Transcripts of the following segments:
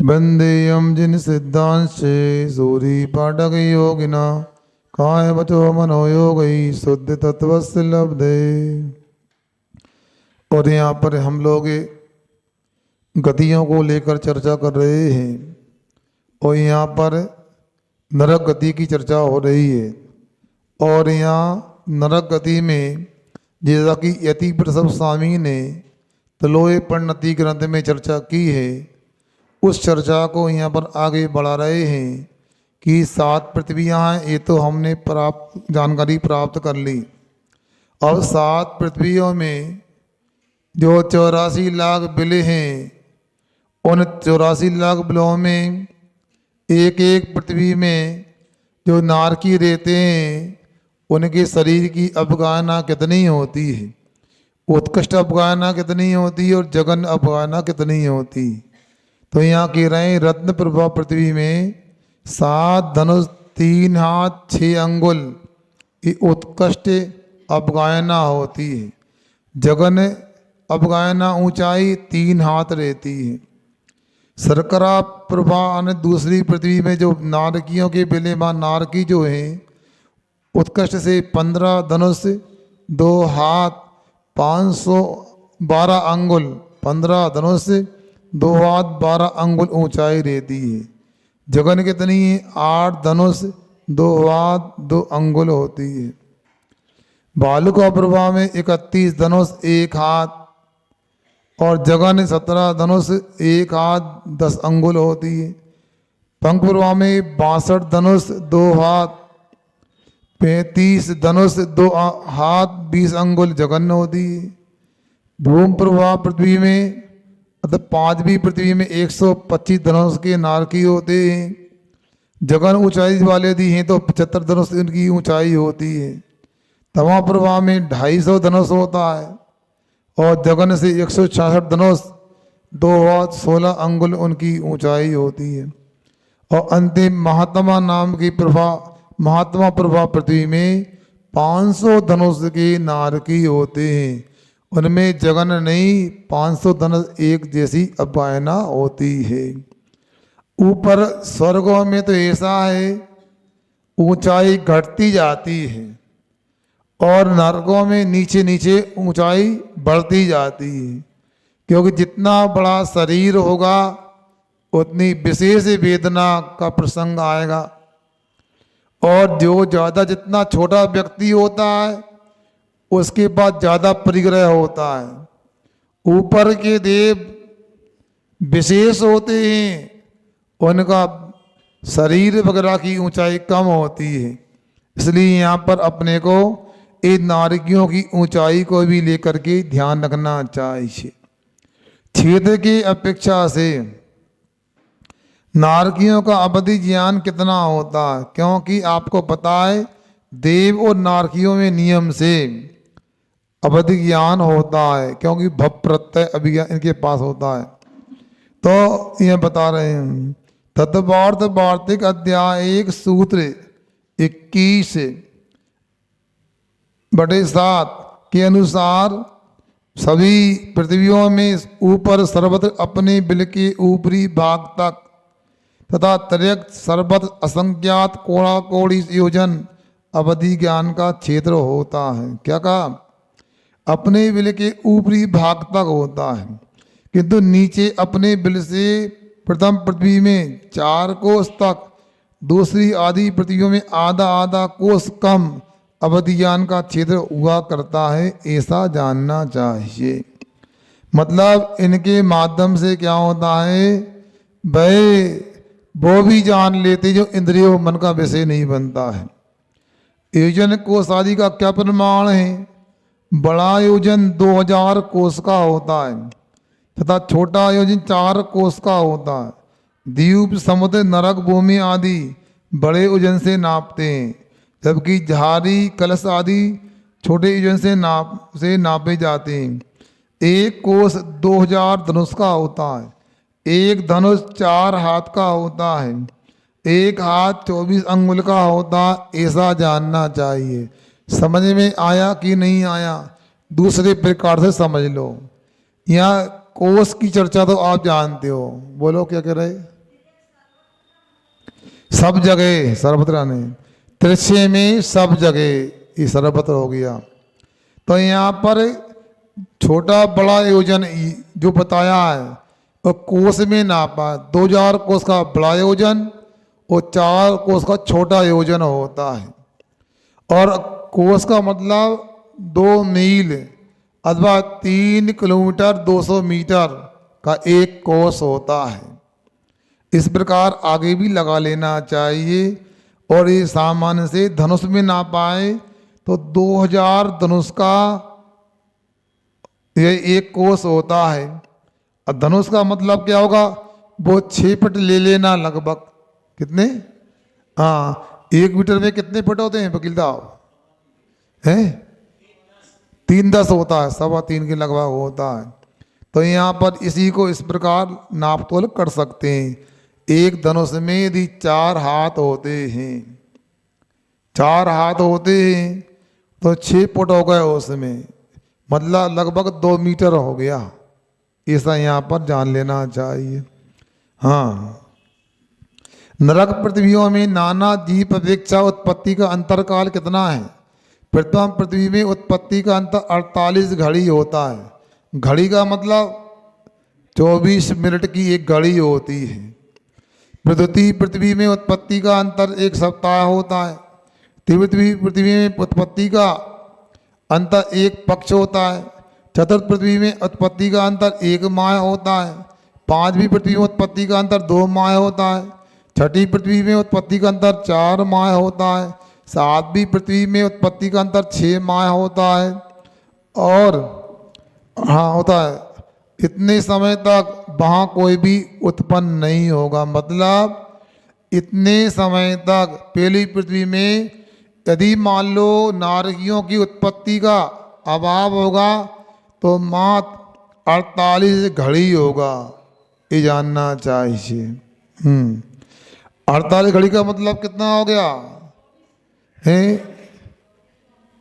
वंदेयम जिन सिद्धांश सूरी पाठक योगिना काय बचो मनोयोग शुद्ध तत्वस्य लब्धे। और यहाँ पर हम लोग गतियों को लेकर चर्चा कर रहे हैं और यहाँ पर नरक गति की चर्चा हो रही है। और यहाँ नरक गति में जैसा कि यति प्रसव स्वामी ने तलोय परिणति ग्रंथ में चर्चा की है, उस चर्चा को यहाँ पर आगे बढ़ा रहे हैं कि 7 पृथ्वियाँ हैं, ये तो हमने जानकारी प्राप्त कर ली। अब 7 पृथ्वियों में जो 84 लाख बिले हैं, उन 84 लाख बिलों में एक एक पृथ्वी में जो नारकी रहते हैं उनके शरीर की अवगाहना कितनी होती है, उत्कृष्ट अवगाहना कितनी होती है और जघन अवगाहना कितनी होती। तो यहाँ कह रहे हैं रत्न प्रभा पृथ्वी में 7 धनुष 3 हाथ 6 अंगुल ये उत्कृष्ट अवगाहना होती है। जघन अवगाहना ऊंचाई 3 हाथ रहती है। शर्करा प्रभा दूसरी पृथ्वी में जो नारकियों के बेले मां नारकी जो है उत्कृष्ट से 15 धनुष 2 हाथ 512 अंगुल, 15 धनुष 2 हाथ 12 अंगुल ऊंचाई रहती है। जगन कितनी है 8 धनुष 2 हाथ 2 अंगुल होती है। भालुका प्रभा में 31 धनुष 1 हाथ और जगन 17 धनुष 1 हाथ 10 अंगुल होती है। पंख प्रभा में 62 धनुष 2 हाथ 35 धनुष 2 हाथ 20 अंगुल जगन होती है। भूम प्रभा पृथ्वी में मतलब 5वीं पृथ्वी में 125 धनुष के नारकी होते हैं। जगन ऊंचाई वाले दी हैं तो 75 धनुष उनकी ऊंचाई होती है। तमा प्रभा में 250 धनुष होता है और जगन से 166 धनुष 2 हाथ 16 अंगुल उनकी ऊंचाई होती है। और अंतिम महात्मा नाम की प्रभा महात्मा प्रभा पृथ्वी में 500 धनुष के नारकी होते हैं। उनमें जगन नहीं 500 धनुष एक जैसी अवगाहना होती है। ऊपर स्वर्गों में तो ऐसा है ऊंचाई घटती जाती है और नरकों में नीचे नीचे ऊंचाई बढ़ती जाती है, क्योंकि जितना बड़ा शरीर होगा उतनी विशेष वेदना का प्रसंग आएगा और जो ज़्यादा जितना छोटा व्यक्ति होता है उसके पास ज़्यादा परिग्रह होता है। ऊपर के देव विशेष होते हैं, उनका शरीर वगैरह की ऊंचाई कम होती है। इसलिए यहाँ पर अपने को इन नारकियों की ऊंचाई को भी लेकर के ध्यान रखना चाहिए। क्षेत्र की अपेक्षा से नारकियों का अवधि ज्ञान कितना होता है, क्योंकि आपको पता है देव और नारकियों में नियम से अवधि ज्ञान होता है, क्योंकि भव प्रत्यय अभिज्ञान इनके पास होता है। तो यह बता रहे हैं तत्वार्थ वार्तिक अध्याय 1 सूत्र 21/7 के अनुसार सभी पृथ्वियों में ऊपर सर्वत्र अपने बिल के ऊपरी भाग तक तथा त्र्यक्त सर्वत्र असंख्यात कोड़ा कोड़ी योजन अवधि ज्ञान का क्षेत्र होता है। क्या कहा? अपने बिल के ऊपरी भाग तक होता है, किंतु नीचे अपने बिल से प्रथम पृथ्वी में 4 कोस तक, दूसरी आदि पृथ्वियों में आधा आधा कोस कम अवधि ज्ञान का क्षेत्र हुआ करता है, ऐसा जानना चाहिए। मतलब इनके माध्यम से क्या होता है, वह वो भी जान लेते जो इंद्रियों मन का विषय नहीं बनता है। योजन कोष आदि का क्या प्रमाण है? बड़ा योजन 2000 कोष का होता है तथा छोटा योजन 4 कोष का होता है। द्वीप समुद्र नरक भूमि आदि बड़े योजन से नापते हैं, जबकि झारी कलश आदि छोटे योजन से नापे जाते हैं। एक कोष 2000 धनुष का होता है। एक धनुष 4 हाथ का होता है। एक हाथ 24 अंगुल का होता, ऐसा जानना चाहिए। समझ में आया कि नहीं आया? दूसरे प्रकार से समझ लो। यहाँ कोष की चर्चा तो आप जानते हो, बोलो क्या कह रहे? सब जगह सर्वत्र नहीं, त्रिशय में सब जगह, ये सर्वत्र हो गया। तो यहाँ पर छोटा बड़ा योजन जो बताया है और कोष में नापा, 2000 कोष का बड़ा योजन और 4 कोष का छोटा योजन होता है। और कोष का मतलब 2 मील अथवा 3 किलोमीटर 200 मीटर का एक कोष होता है। इस प्रकार आगे भी लगा लेना चाहिए। और ये सामान्य से धनुष में ना पाए तो 2000 धनुष का ये एक कोष होता है। और धनुष का मतलब क्या होगा? वो 6 फुट ले लेना लगभग। कितने? हाँ, 1 मीटर में कितने फुट होते हैं वकील साहब? हैं 3-10 होता है, 3.25 के लगभग होता है। तो यहाँ पर इसी को इस प्रकार नाप तोल कर सकते हैं। एक धनुष में यदि 4 हाथ होते हैं, 4 हाथ होते हैं तो 6 फुट हो गए उसमें, मतलब लगभग 2 मीटर हो गया। ऐसा यहाँ पर जान लेना चाहिए। हाँ, नरक पृथ्वियों में नाना जीव अपेक्षा उत्पत्ति का अंतरकाल कितना है? प्रथम पृथ्वी में उत्पत्ति का अंतर 48 घड़ी होता है। घड़ी का मतलब 24 मिनट की एक घड़ी होती है। द्वितीय पृथ्वी में उत्पत्ति का अंतर 1 सप्ताह होता है। तृतीय पृथ्वी में उत्पत्ति का अंतर 1 पक्ष होता है। चतुर्थ पृथ्वी में उत्पत्ति का अंतर 1 माह होता है। 5वीं पृथ्वी में उत्पत्ति का अंतर 2 माह होता है। 6ठी पृथ्वी में उत्पत्ति का अंतर 4 माह होता है। 7वीं पृथ्वी में उत्पत्ति का अंतर 6 माह होता है। और हाँ होता है, इतने समय तक वहाँ कोई भी उत्पन्न नहीं होगा। मतलब इतने समय तक पहली पृथ्वी में यदि मान लो नारकियों की उत्पत्ति का अभाव होगा तो मात्र 48 घड़ी होगा। ये जानना चाहिए। 48 घड़ी का मतलब कितना हो गया है?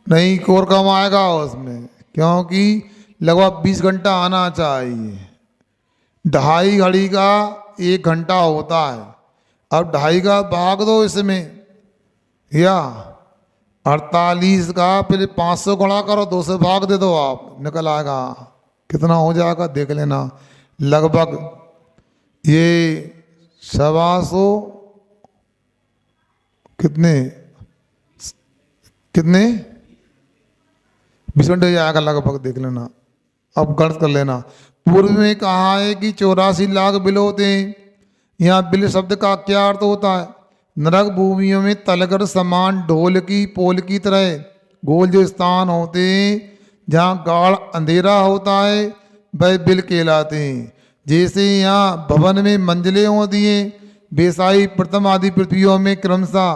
नहीं, और कम आएगा उसमें, क्योंकि लगभग 20 घंटा आना चाहिए। 2.5 घड़ी का 1 घंटा होता है। अब 2.5 का भाग दो इसमें, या 48 का फिर 500 गुणा करो, 2 से भाग दे दो, आप निकल आएगा कितना हो जाएगा, देख लेना। लगभग ये 125 कितने 20 घंटे जाएगा लगभग, देख लेना, अब गणित कर लेना। पूर्व में कहा है कि 84 लाख बिल होते हैं। यहाँ बिल शब्द का क्या अर्थ होता है? नरक भूमियों में तलगर समान ढोल की पोल की तरह गोल जो स्थान होते हैं जहाँ गाढ़ अंधेरा होता है वह बिल कहलाते हैं। जैसे यहाँ भवन में मंजिलें होती हैं, बेसाई प्रथम आदि पृथ्वियों में क्रमशः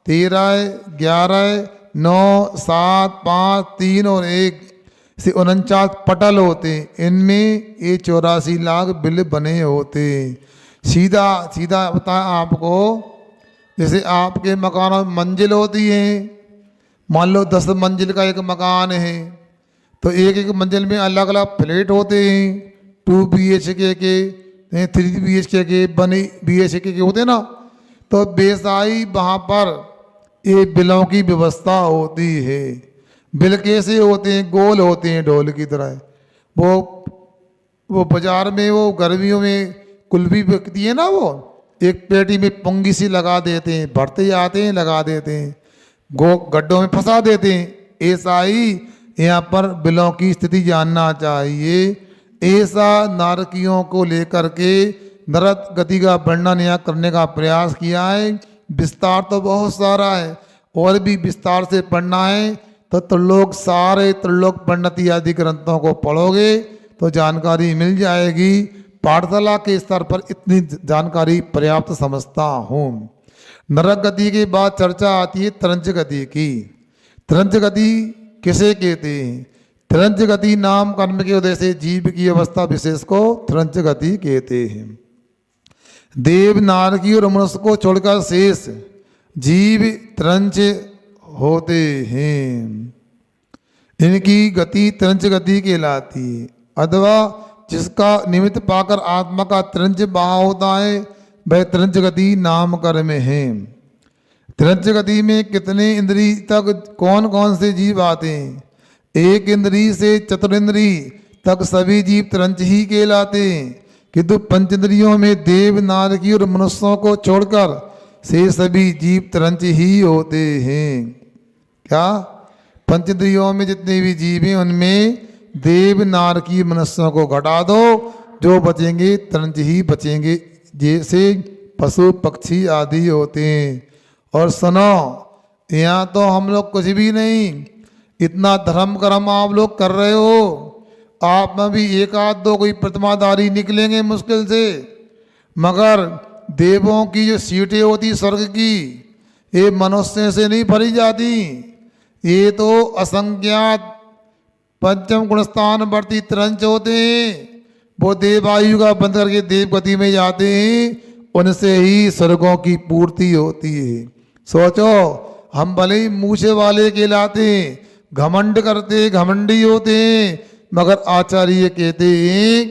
13, 11, 9, 7, 5, 3 और 1 से 49 पटल होते हैं। इनमें ये 84 लाख बिल बने होते हैं। सीधा सीधा बताएं आपको, जैसे आपके मकान में मंजिल होती है, मान लो 10 मंजिल का एक मकान है तो एक एक मंजिल में अलग अलग फ्लैट होते हैं। 2 BHK के, 3 BHK के, 1 BHK के होते ना। तो बेसाई वहाँ पर ये बिलों की व्यवस्था होती है। बिल कैसे होते हैं? गोल होते हैं ढोल की तरह। वो बाजार में वो गर्मियों में कुल्फी बिकती है ना, वो एक पेटी में पुंगी सी लगा देते हैं, भरते जाते हैं, लगा देते हैं, गड्ढों में फंसा देते हैं। ऐसा ही यहाँ पर बिलों की स्थिति जानना चाहिए। ऐसा नारकियों को लेकर के नरक गति का वर्णन यहाँ करने का प्रयास किया है। विस्तार तो बहुत सारा है, और भी विस्तार से पढ़ना है तो त्रिलोक, सारे त्रिलोक परिणति आदि ग्रंथों को पढ़ोगे तो जानकारी मिल जाएगी। पाठशाला के स्तर पर इतनी जानकारी पर्याप्त समझता हूँ। नरक गति के बाद चर्चा आती है त्रंच गति की। त्रंच गति किसे कहते हैं? त्रंच गति नाम कर्म के उदय से जीव की अवस्था विशेष को त्रंच गति कहते हैं। देव, नारकी और मनुष्य को छोड़कर शेष जीव त्रंच होते हैं। इनकी गति त्रंच गति कहलाती है। अथवा जिसका निमित्त पाकर आत्मा का त्रंच बहा होता है वह त्रंच गति नाम कर्म में है। त्रंच गति में कितने इंद्री तक कौन कौन से जीव आते हैं? एक इंद्री से चतुरिंद्री तक सभी जीव त्रंच ही कहलाते हैं, किंतु पंचेंद्रियों में देव नारकी और मनुष्यों को छोड़कर से सभी जीव त्रंच ही होते हैं। क्या? पंचेंद्रियों में जितने भी जीव हैं उनमें देव नारकी मनुष्यों को घटा दो, जो बचेंगे त्रंच ही बचेंगे, जैसे पशु पक्षी आदि होते हैं। और सुनो, यहाँ तो हम लोग कुछ भी नहीं, इतना धर्म कर्म आप लोग कर रहे हो, आप में भी एक आध दो कोई प्रतिमाधारी निकलेंगे मुश्किल से, मगर देवों की जो सीटें होती स्वर्ग की, ये मनुष्य से नहीं भरी जाती। ये तो असंख्यात पंचम गुणस्थान वर्ती त्रंच होते हैं, वो देवायु का बंद करके देव गति में जाते हैं, उनसे ही स्वर्गों की पूर्ति होती है। सोचो, हम भले ही मूछे वाले कहलाते हैं, घमंड करते घमंडी होते हैं, मगर आचार्य कहते हैं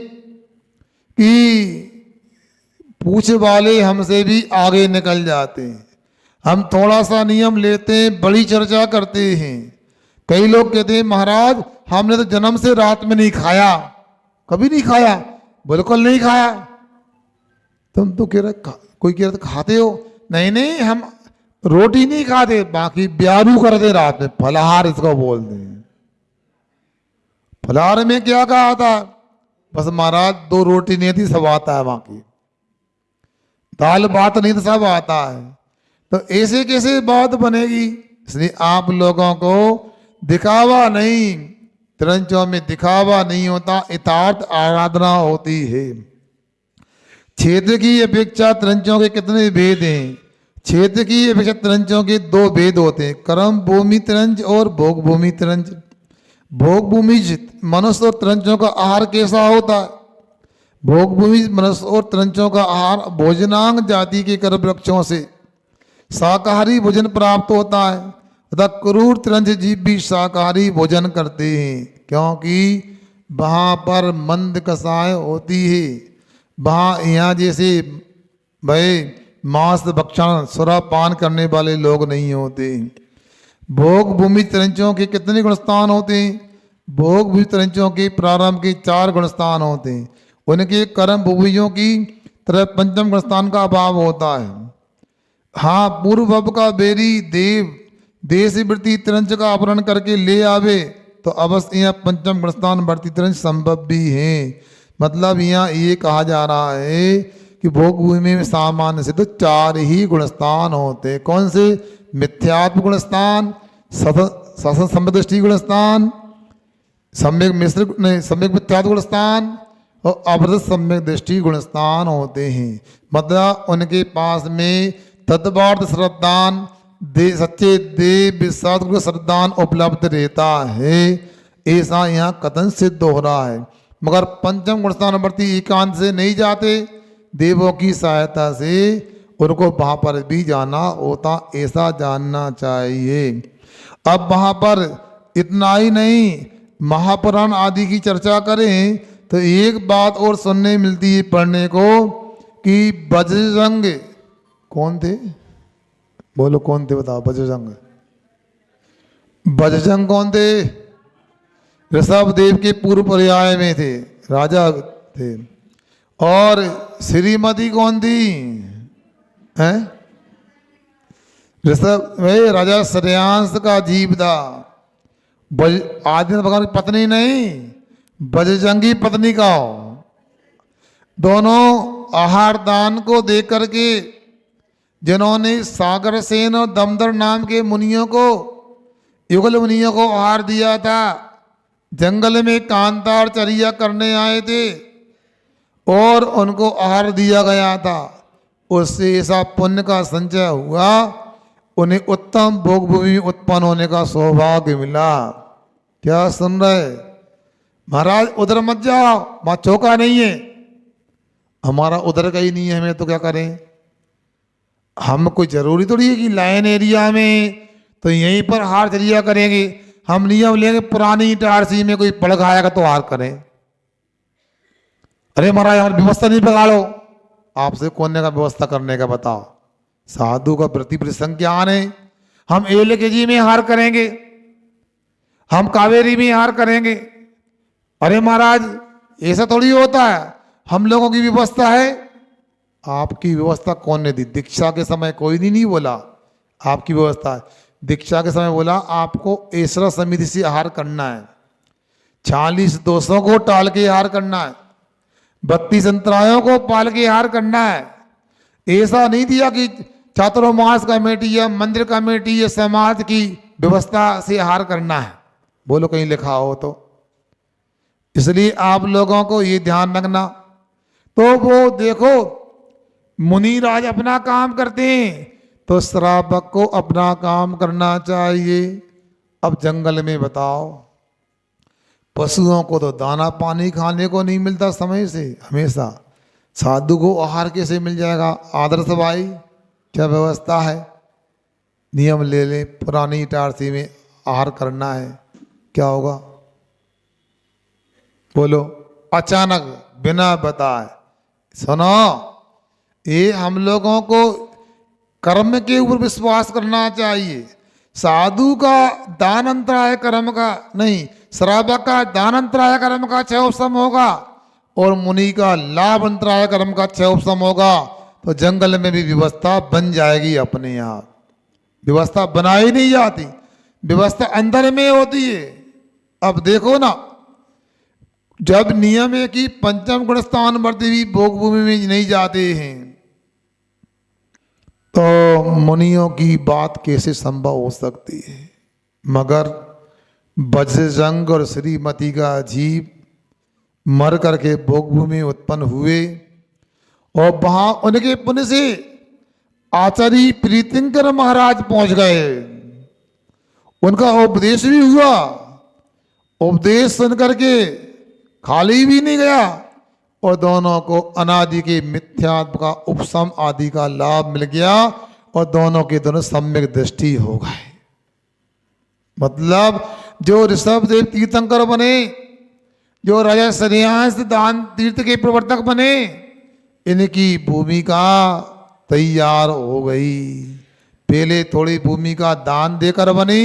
कि पूछ वाले हमसे भी आगे निकल जाते हैं। हम थोड़ा सा नियम लेते हैं, बड़ी चर्चा करते हैं। कई लोग कहते हैं महाराज हमने तो जन्म से रात में नहीं खाया। कभी नहीं खाया? बिल्कुल नहीं खाया। तुम तो कह रहे, कोई कह रहे खाते हो? नहीं नहीं, हम रोटी नहीं खाते, बाकी ब्यारू करते रात में, फलाहार इसको बोलते हैं। फलाहार में क्या कहा था? बस महाराज 2 रोटी नहीं थी, सब आता है, बाकी दाल भात नहीं तो सब आता है। तो ऐसे कैसे बात बनेगी? इसलिए आप लोगों को दिखावा नहीं, त्रंचों में दिखावा नहीं होता, यथार्थ आराधना होती है। क्षेत्र की अपेक्षा त्रंचों के कितने भेद हैं? क्षेत्र की अपेक्षा त्रंचों के 2 भेद होते हैं, कर्म भूमि त्रंच और भोग भूमि त्रंच। भोग भूमि मनुष्य और त्रंचों का आहार कैसा होता है? भोग भूमि मनुष्य और त्रंचों का आहार भोजनांग जाति के कर वृक्षों से शाकाहारी भोजन प्राप्त होता है, तथा क्रूर त्रंच जीव भी शाकाहारी भोजन करते हैं, क्योंकि वहाँ पर मंद कषाय होती है। वहाँ यहाँ जैसे भाई मांस भक्षण सुरापान करने वाले लोग नहीं होते। भोग भूमि त्रंचों के कितने गुणस्थान होते हैं? भोग भूमि त्रंचों के प्रारंभ के 4 गुणस्थान होते हैं। उनके कर्म भूमियों की तरह पंचम गुणस्थान का अभाव होता है। हाँ, पूर्व भव का बेरी देव देश वृत्ति त्रंच का अपहरण करके ले आवे तो अवश्य यहाँ पंचम गुणस्थान वर्ती त्रंच संभव भी है। मतलब यहाँ ये कहा जा रहा है कि भोग भूमि में सामान्य से तो 4 ही गुणस्थान होते। कौन से? मिथ्यात्म गुणस्थान, सम्यक गुणस्थान, सम्यक मिश्र नहीं, सम्यक मिथ्यात्म गुणस्थान और अवृत सम्यक दृष्टि गुणस्थान होते हैं। मतलब उनके पास में तद्वार्थ श्रद्धान सच्चे देव विश्वास को श्रद्धान उपलब्ध रहता है, ऐसा यहाँ कथन सिद्ध हो रहा है। मगर पंचम गुणस्थान वर्ती एकांत से नहीं जाते, देवों की सहायता से उनको वहाँ पर भी जाना होता, ऐसा जानना चाहिए। अब वहाँ पर इतना ही नहीं, महापुराण आदि की चर्चा करें तो एक बात और सुनने मिलती है पढ़ने को कि बजरंग कौन थे? बोलो कौन थे, बताओ। बजरंग बजरंग कौन थे? ऋषभ देव के पूर्व पर्याय में थे, राजा थे। और श्रीमती कौन थी? हैं? ऋषभ में राजा श्रेयांश का जीव था। आदित्य भगवान की पत्नी नहीं, बजरंगी पत्नी का। दोनों आहार दान को देख करके जिन्होंने सागर सेन और दमदर नाम के मुनियों को, युगल मुनियों को आहार दिया था, जंगल में कांतार चर्या करने आए थे और उनको आहार दिया गया था, उससे ऐसा पुण्य का संचय हुआ, उन्हें उत्तम भोग भूमि उत्पन्न होने का सौभाग्य मिला। क्या सुन रहे? महाराज उधर मत जाओ, वहां चौका नहीं है। हमारा उधर का ही नहीं है, हमें तो क्या करें? हम कोई जरूरी थोड़ी है कि लाइन एरिया में तो यहीं पर हार चर्या करेंगे। हम नियम लेंगे पुरानी इटारसी में कोई पड़ खाएगा तो हार करें। अरे महाराज यार व्यवस्था नहीं बिगाड़ो। आपसे कौन ने का व्यवस्था करने का बताओ। साधु का वृत्ति प्रसंग ज्ञान है। हम एलकेजी में हार करेंगे, हम कावेरी में हार करेंगे। अरे महाराज ऐसा थोड़ी होता है, हम लोगों की व्यवस्था है। आपकी व्यवस्था कौन ने दी? दीक्षा के समय कोई नहीं बोला आपकी व्यवस्था है। दीक्षा के समय बोला आपको ऐश्वर्य समिति से आहार करना है, 40 दोषों को टाल के आहार करना है, 32 अंतरायों को पाल के आहार करना है। ऐसा नहीं दिया कि चातुर्मास कमेटी या मंदिर कमेटी या समाज की व्यवस्था से आहार करना है। बोलो कहीं लिखा हो तो। इसलिए आप लोगों को ये ध्यान रखना। तो वो देखो मुनिराज अपना काम करते हैं तो श्रावक को अपना काम करना चाहिए। अब जंगल में बताओ, पशुओं को तो दाना पानी खाने को नहीं मिलता समय से हमेशा, साधु को आहार कैसे मिल जाएगा? आदर्श भाई क्या व्यवस्था है? नियम ले ले, पुरानी इटारसी में आहार करना है, क्या होगा? बोलो। अचानक बिना बताए। सुनो, ये हम लोगों को कर्म के ऊपर विश्वास करना चाहिए। साधु का दान अंतराय कर्म का नहीं, श्रावक का दान अंतराय कर्म का क्षय उपशम होगा और मुनि का लाभ अंतराय कर्म का क्षय उपशम होगा। तो जंगल में भी व्यवस्था बन जाएगी अपने आप। व्यवस्था बनाई नहीं जाती, व्यवस्था अंदर में होती है। अब देखो ना, जब नियम है कि पंचम गुण स्थान वर्ती भी भोग भूमि में नहीं जाते हैं, तो मुनियों की बात कैसे संभव हो सकती है? मगर वज्रजंग और श्रीमती का जीव मर करके भोग भूमि उत्पन्न हुए और वहां उनके पुण्य से आचार्य प्रीतिंकर महाराज पहुंच गए। उनका उपदेश भी हुआ। उपदेश सुन करके खाली भी नहीं गया और दोनों को अनादि के मिथ्यात्व का उपशम आदि का लाभ मिल गया और दोनों के दोनों सम्यक दृष्टि हो गए। मतलब जो ऋषभदेव तीर्थंकर बने, जो राजा श्रेयांश दान तीर्थ के प्रवर्तक बने, इनकी भूमिका तैयार हो गई। पहले थोड़ी भूमिका दान देकर बनी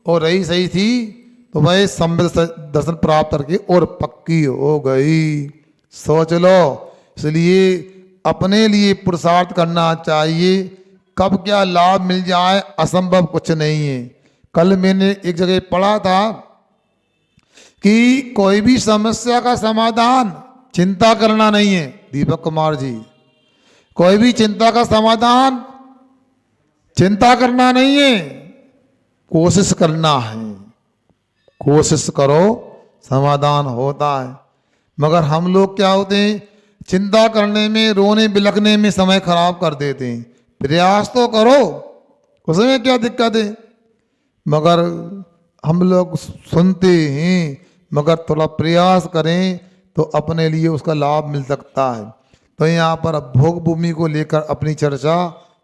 और रही सही थी तो वह सम्यक दर्शन प्राप्त करके और पक्की हो गई। सोच लो। इसलिए अपने लिए पुरुषार्थ करना चाहिए। कब क्या लाभ मिल जाए असंभव कुछ नहीं है। कल मैंने एक जगह पढ़ा था कि कोई भी समस्या का समाधान चिंता करना नहीं है। दीपक कुमार जी, कोई भी चिंता का समाधान चिंता करना नहीं है, कोशिश करना है। कोशिश करो समाधान होता है। मगर हम लोग क्या होते हैं, चिंता करने में, रोने बिलखने में समय खराब कर देते हैं। प्रयास तो करो, उसमें क्या दिक्कत है? मगर हम लोग सुनते हैं, मगर थोड़ा प्रयास करें तो अपने लिए उसका लाभ मिल सकता है। तो यहाँ पर भोग भूमि को लेकर अपनी चर्चा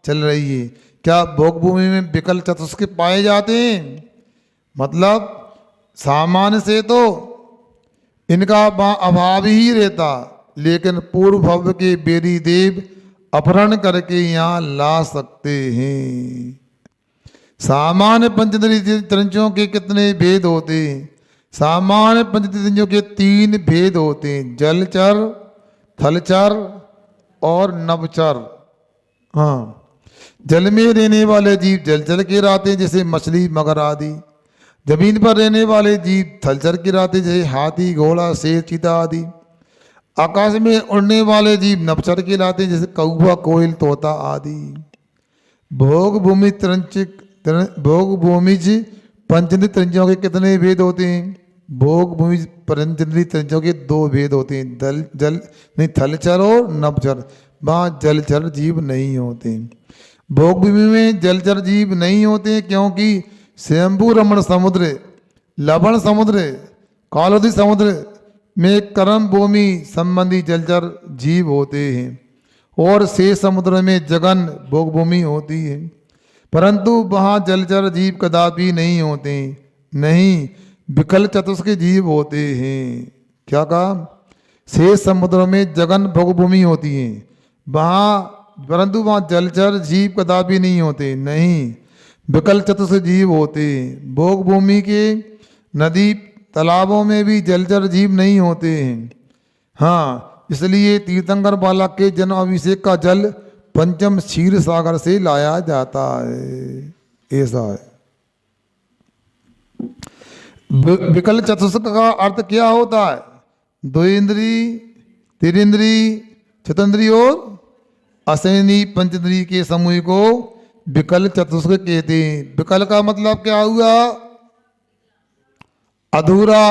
चल रही है। क्या भोग भूमि में विकल चतुष्क पाए जाते हैं? मतलब सामान्य से तो इनका अभाव ही रहता, लेकिन पूर्व भव के बेरी देव अपहरण करके यहाँ ला सकते हैं। सामान्य पंचेंद्रिय तरंजों के कितने भेद होते हैं? सामान्य पंचेंद्रियों के 3 भेद होते हैं, जलचर, थलचर और नभचर। हाँ, जल में रहने वाले जीव जलचर के रहते हैं, जैसे मछली मगर आदि। जमीन पर रहने वाले जीव थलचर के रहते हैं, जैसे हाथी घोड़ा शेर चीता आदि। आकाश में उड़ने वाले जीव नभचर के रहते हैं, जैसे कौवा कोयल तोता आदि। भोग भूमि पंचेंद्रिय तरंजों के कितने भेद होते हैं? भोग भूमि पंचेंद्रिय तरंजों के 2 भेद होते हैं, थलचर और नभचर। वहाँ जलचर जीव नहीं होते। भोग भूमि में जलचर जीव नहीं होते क्योंकि स्वयंभू रमण समुद्र, लवण समुद्र, कालोदी समुद्र में कर्म भूमि संबंधी जलचर जीव होते हैं और शेष समुद्र में जगन भोग भूमि होती है। परंतु वहाँ जलचर जीव कदापि नहीं होते, नहीं, विकल चतुष्क जीव होते हैं। क्या कहा? शेष समुद्र में जगन भोगभूमि होती है वहाँ, परंतु वहाँ जलचर जीव कदापि नहीं होते, नहीं, विकल चतुर्थ जीव होते। भोग भूमि के नदी तालाबों में भी जलचर जीव नहीं होते हैं। हाँ, इसलिए तीर्थंकर बालक के जन्म अभिषेक का जल पंचम क्षीर सागर से लाया जाता है। ऐसा है। विकल चतुष्क का अर्थ क्या होता है? दो इंद्री, तिरिंद्री, चतुन्द्री और असैनी पंचन्द्री के समूह को विकल चतुष्क कहते हैं। विकल का मतलब क्या हुआ? अधूरा,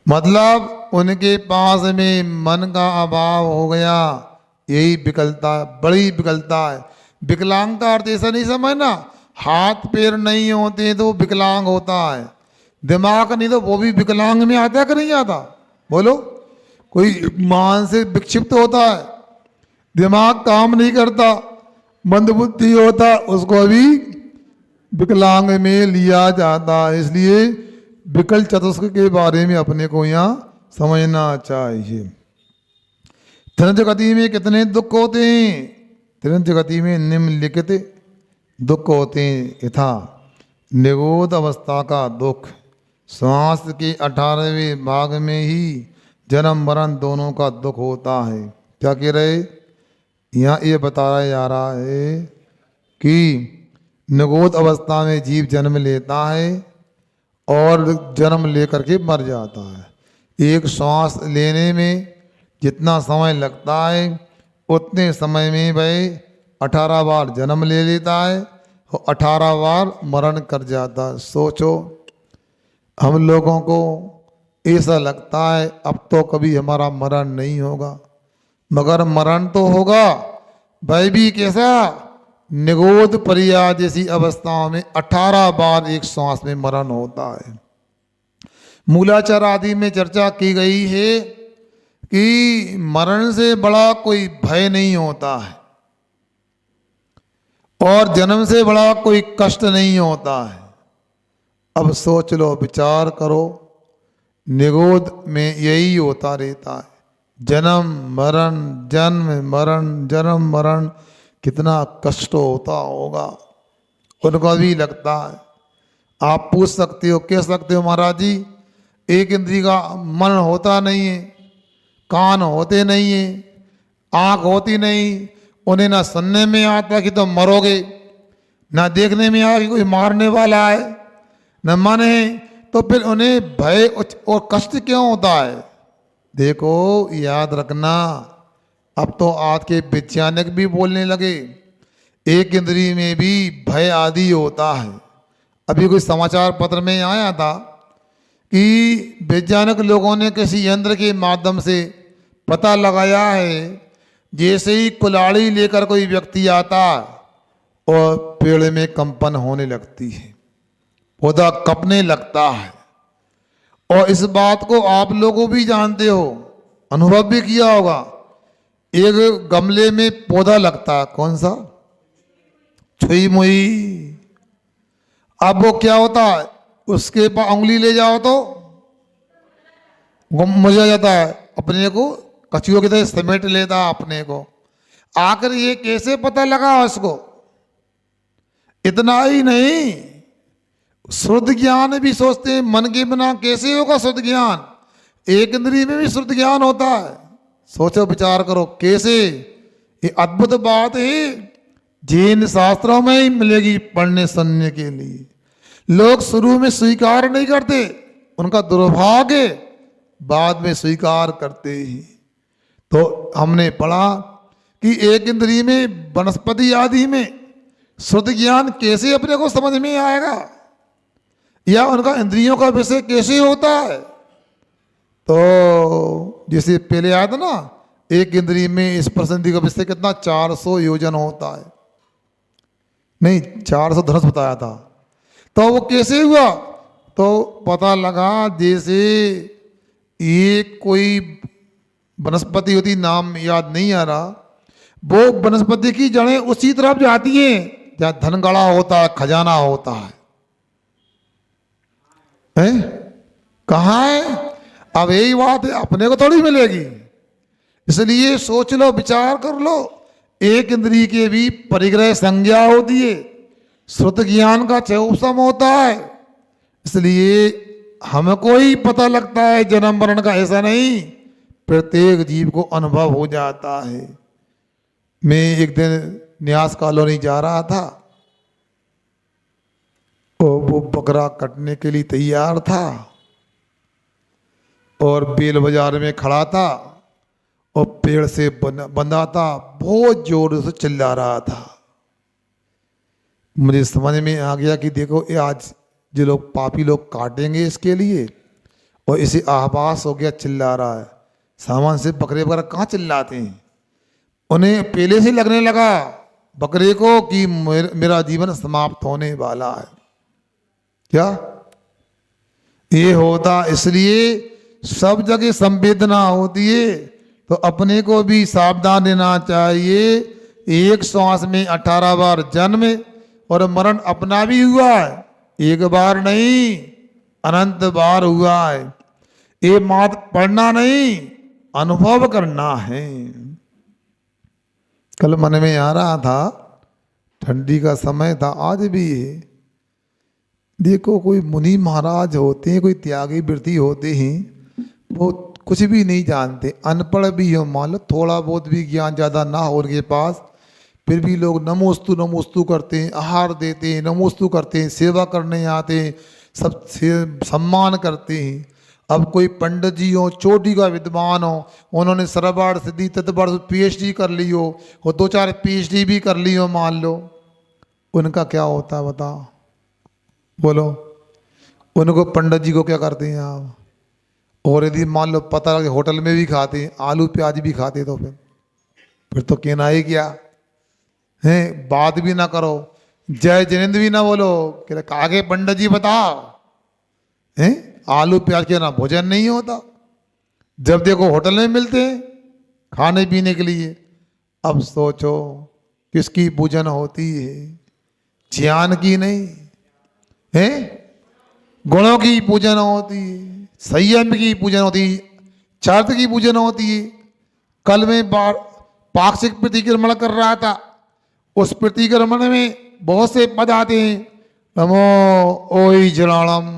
मतलब उनके पास में मन का अभाव हो गया, यही विकलता, बड़ी विकलता है। विकलांग का अर्थ ऐसा नहीं समझना हाथ पैर नहीं होते तो वो विकलांग होता है, दिमाग नहीं तो वो भी विकलांग में आता कि नहीं आता? बोलो। कोई मानसिक विक्षिप्त होता है, दिमाग काम नहीं करता, मंदबुद्धि होता, उसको भी विकलांग में लिया जाता है। इसलिए विकल चतुष्क के बारे में अपने को यहाँ समझना चाहिए। त्रिंज गति में कितने दुख होते हैं? त्रिंज गति में निम्नलिखित दुख होते हैं। यथा निगोद अवस्था का दुख, श्वास के 18वें भाग में ही जन्म मरण दोनों का दुख होता है। क्या कह रहे? यहाँ ये बताया जा रहा है कि निगोद अवस्था में जीव जन्म लेता है और जन्म लेकर के मर जाता है। एक श्वास लेने में जितना समय लगता है उतने समय में वह 18 बार जन्म ले लेता है और 18 बार मरण कर जाता है। सोचो, हम लोगों को ऐसा लगता है अब तो कभी हमारा मरण नहीं होगा, मगर मरण तो होगा। वह भी कैसा? निगोद परिया जैसी अवस्थाओं में 18 बार एक श्वास में मरण होता है। मूलाचार आदि में चर्चा की गई है कि मरण से बड़ा कोई भय नहीं होता है और जन्म से बड़ा कोई कष्ट नहीं होता है। अब सोच लो, विचार करो, निगोद में यही होता रहता है, जन्म मरण, जन्म मरण, जन्म मरण। कितना कष्ट होता होगा उनको भी लगता है। आप पूछ सकते हो, कह सकते हो, महाराज जी एक इंद्री का मन होता नहीं है, कान होते नहीं है, आँख होती नहीं, उन्हें ना सुनने में आता कि तुम मरोगे, ना देखने में आया कि कोई मारने वाला है, न मन है, तो फिर उन्हें भय और कष्ट क्यों होता है? देखो, याद रखना, अब तो आज के वैज्ञानिक भी बोलने लगे एक इंद्री में भी भय आदि होता है। अभी कोई समाचार पत्र में आया था कि वैज्ञानिक लोगों ने किसी यंत्र के माध्यम से पता लगाया है, जैसे ही कुल्हाड़ी लेकर कोई व्यक्ति आता और पेड़ में कंपन होने लगती है, पौधा कपने लगता है। और इस बात को आप लोगों भी जानते हो, अनुभव भी किया होगा। एक गमले में पौधा लगता है, कौन सा? छुई मुई। अब वो क्या होता है, उसके पास उंगली ले जाओ तो मुरझा जाता है, अपने को कछुओं की तरह समेट लेता है अपने को। आखिर ये कैसे पता लगा उसको? इतना ही नहीं, शुद्ध ज्ञान भी सोचते हैं मन के बिना कैसे होगा शुद्ध ज्ञान? एक इंद्रिय में भी शुद्ध ज्ञान होता है। सोचो, विचार करो कैसे। ये अद्भुत बात है, जैन शास्त्रों में ही मिलेगी पढ़ने सुनने के लिए। लोग शुरू में स्वीकार नहीं करते, उनका दुर्भाग्य, बाद में स्वीकार करते ही। तो हमने पढ़ा कि एक इंद्रिय में वनस्पति आदि में शुद्ध ज्ञान कैसे अपने को समझ में आएगा, या उनका इंद्रियों का विषय कैसे होता है? तो जैसे पहले आया था ना, एक इंद्रिय में स्पर्श का विषय कितना 400 योजन होता है, नहीं 400 धनुष बताया था। तो वो कैसे हुआ? तो पता लगा जैसे एक कोई वनस्पति होती, नाम याद नहीं आ रहा, वो वनस्पति की जड़ें उसी तरफ जाती हैं जहाँ धन गड़ा होता है, खजाना होता है। कहाँ है? अब यही बात है, अपने को थोड़ी मिलेगी। इसलिए सोच लो, विचार कर लो। एक इंद्रिय के भी परिग्रह संज्ञा होती है, श्रुत ज्ञान का चौसम होता है। इसलिए हमको ही पता लगता है जन्म मरण का, ऐसा नहीं, प्रत्येक जीव को अनुभव हो जाता है। मैं एक दिन न्यास कॉलोनी जा रहा था और वो बकरा कटने के लिए तैयार था और बेल बाजार में खड़ा था और पेड़ से बंधा था, बहुत जोर से चिल्ला रहा था। मुझे समझ में आ गया कि देखो ये आज जो लोग पापी लोग काटेंगे इसके लिए, और इसे आभास हो गया, चिल्ला रहा है। सामान से बकरे वगैरह कहाँ चिल्लाते हैं, उन्हें पहले से लगने लगा बकरे को कि मेरा जीवन समाप्त होने वाला है। क्या ये होता? इसलिए सब जगह संवेदना होती है, तो अपने को भी सावधान रहना चाहिए। एक श्वास में 18 बार जन्म और मरण अपना भी हुआ है, एक बार नहीं अनंत बार हुआ है। ये मात पढ़ना नहीं, अनुभव करना है। कल मन में आ रहा था, ठंडी का समय था, आज भी है। देखो कोई मुनि महाराज होते हैं, कोई त्यागी वृत्ति होते हैं, वो कुछ भी नहीं जानते, अनपढ़ भी हो, मान लो थोड़ा बहुत भी ज्ञान ज़्यादा ना हो उनके पास, फिर भी लोग नमोस्तु नमोस्तु करते हैं, आहार देते हैं, नमोस्तु करते हैं, सेवा करने आते हैं, सब सम्मान करते हैं। अब कोई पंडित जी हो, चोटी का विद्वान हो, उन्होंने सर्वार्थ सिद्धि तत्वार्थ PhD कर ली हो, और 2-4 PhD भी कर ली हो, मान लो, उनका क्या होता है बताओ? बोलो, उनको पंडित जी को क्या करते हैं आप? और यदि मान लो पता लगे होटल में भी खाते हैं, आलू प्याज भी खाते, तो फिर तो कहना ही क्या है, बात भी ना करो, जय जिनेंद्र भी ना बोलो, कि आगे पंडित जी बताओ, हैं आलू प्याज के ना भोजन नहीं होता। जब देखो होटल में मिलते हैं खाने पीने के लिए। अब सोचो किसकी पूजन होती है? ज्ञान की नहीं है, गुणों की पूजन होती है, संयम की पूजन होती है, चारित्र की पूजन होती है। कल मैं पाक्षिक प्रतिक्रमण कर रहा था, उस प्रतिक्रमण में बहुत से पद आते हैं, नमो ओई जलालम,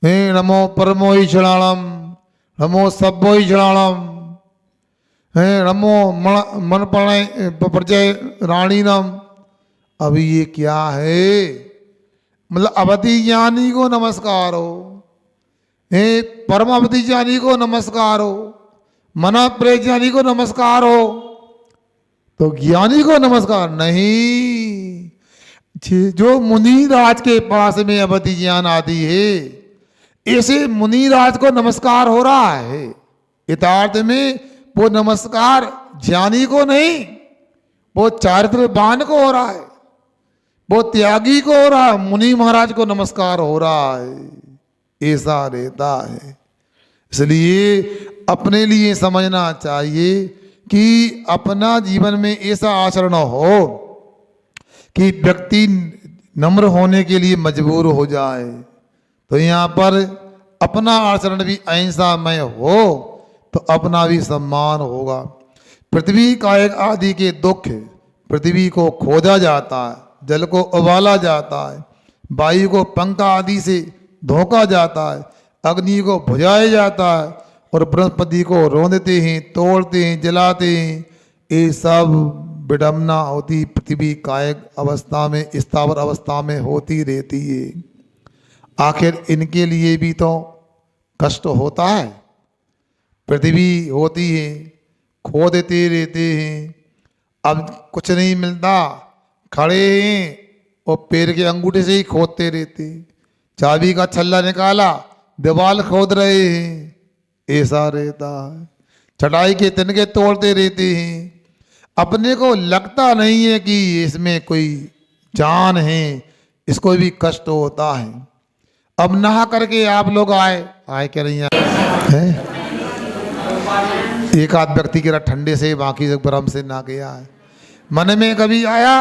हे नमो परमोई जलालम, नमो सब्बोई जलालम, हे नमो मन प्रजय रानी नम। अभी ये क्या है? मतलब अवधि ज्ञानी को नमस्कार हो, हे परम अवधि ज्ञानी को नमस्कार हो, मना प्रेत ज्ञानी को नमस्कार हो, तो ज्ञानी को नमस्कार नहीं। जो मुनि राज के पास में अवधि ज्ञान आदि है, ऐसे मुनि राज को नमस्कार हो रहा है। यथार्थ में वो नमस्कार ज्ञानी को नहीं, वो चारित्रवान को हो रहा है, वो त्यागी को हो रहा है, मुनि महाराज को नमस्कार हो रहा है। ऐसा रहता है। इसलिए अपने लिए समझना चाहिए कि अपना जीवन में ऐसा आचरण हो कि व्यक्ति नम्र होने के लिए मजबूर हो जाए। तो यहाँ पर अपना आचरण भी अहिंसामय हो तो अपना भी सम्मान होगा। पृथ्वी कायक आदि के दुख, पृथ्वी को खोदा जाता है, जल को उबाला जाता है, वायु को पंखा आदि से धोखा जाता है, अग्नि को बुझाया जाता है, और बृहस्पति को रोंदते हैं, तोड़ते हैं, जलाते हैं। ये सब विडम्बना होती पृथ्वी कायक अवस्था में, स्थावर अवस्था में होती रहती है। आखिर इनके लिए भी तो कष्ट होता है। पृथ्वी होती है, खो देते रहते हैं, अब कुछ नहीं मिलता, खड़े हैं और पैर के अंगूठे से ही खोदते रहते, चाबी का छल्ला निकाला दीवार खोद रहे हैं, ऐसा रहता है। चटाई के तिनके तोड़ते रहते हैं। अपने को लगता नहीं है कि इसमें कोई जान है, इसको भी कष्ट होता है। अब नहा करके आप लोग आए क्या नहीं है? एक आध व्यक्ति के ठंडे से, बाकी से गर्म से नहा के आए। मन में कभी आया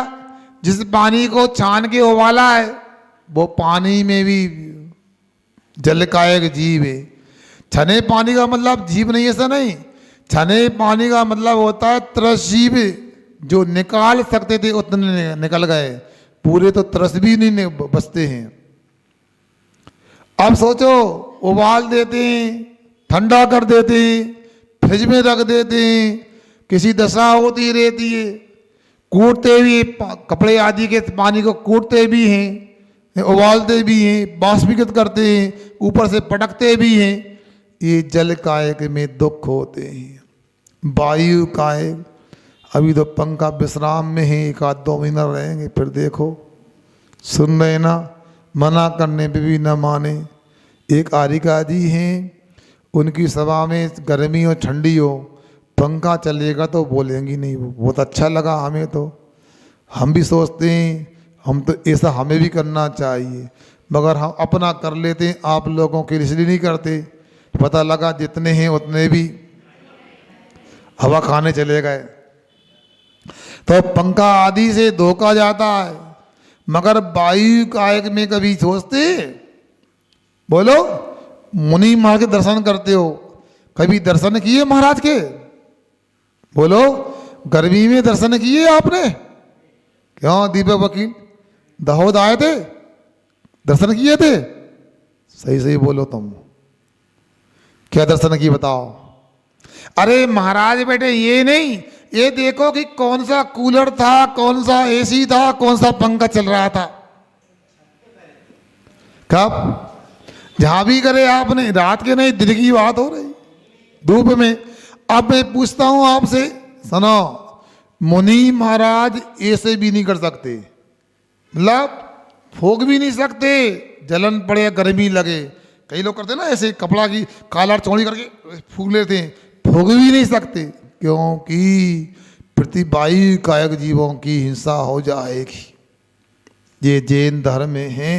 जिस पानी को छान के उबाला है, वो पानी में भी जल का एक जीव है, छने पानी का मतलब जीव नहीं, ऐसा नहीं। छने पानी का मतलब होता है 30 जीव जो निकाल सकते थे उतने निकल गए, पूरे तो 30 भी नहीं बचते हैं। अब सोचो, उबाल देते हैं, ठंडा कर देते हैं, फ्रिज में रख देते हैं, किसी दशा होती रहती है, कूटते भी कपड़े आदि के पानी को कूटते भी हैं, उबालते भी हैं, बाष्पीकृत करते हैं, ऊपर से पटकते भी हैं। ये जल कायक में दुख होते हैं। वायु कायक अभी तो पंखा विश्राम में है, 1-2 महीना रहेंगे, फिर देखो। सुन रहे ना, मना करने पे भी न माने। एक आरिका जी हैं, उनकी सभा में गर्मी हो ठंडी हो, पंखा चलेगा तो बोलेंगी नहीं। वो बहुत अच्छा लगा हमें तो। हम भी सोचते हैं हम तो ऐसा हमें भी करना चाहिए, मगर हम अपना कर लेते हैं, आप लोगों के इसलिए नहीं करते। पता लगा जितने हैं उतने भी हवा खाने चले गए। तो पंखा आदि से धोखा जाता है, मगर वायु कायक में कभी सोचते? बोलो, मुनि महाराज के दर्शन करते हो, कभी दर्शन किए महाराज के? बोलो, गर्मी में दर्शन किए आपने? क्यों दीपक वकील, दाहोद आए थे, दर्शन किए थे? सही सही बोलो तुम, क्या दर्शन किए बताओ? अरे महाराज बेटे ये नहीं, ये देखो कि कौन सा कूलर था, कौन सा एसी था, कौन सा पंखा चल रहा था। कब? जहां भी करे आपने, रात के नहीं, दिन की बात हो रही, धूप में। अब मैं पूछता हूं आपसे, सुनो, मुनि महाराज ऐसे भी नहीं कर सकते, मतलब फूंक भी नहीं सकते, जलन पड़े, गर्मी लगे। कई लोग करते ना ऐसे, कपड़ा की कालर चौड़ी करके फूंक लेते हैं, फूंक भी नहीं सकते, क्योंकि प्रतिवायु कायक जीवों की हिंसा हो जाएगी। ये जैन धर्म में है,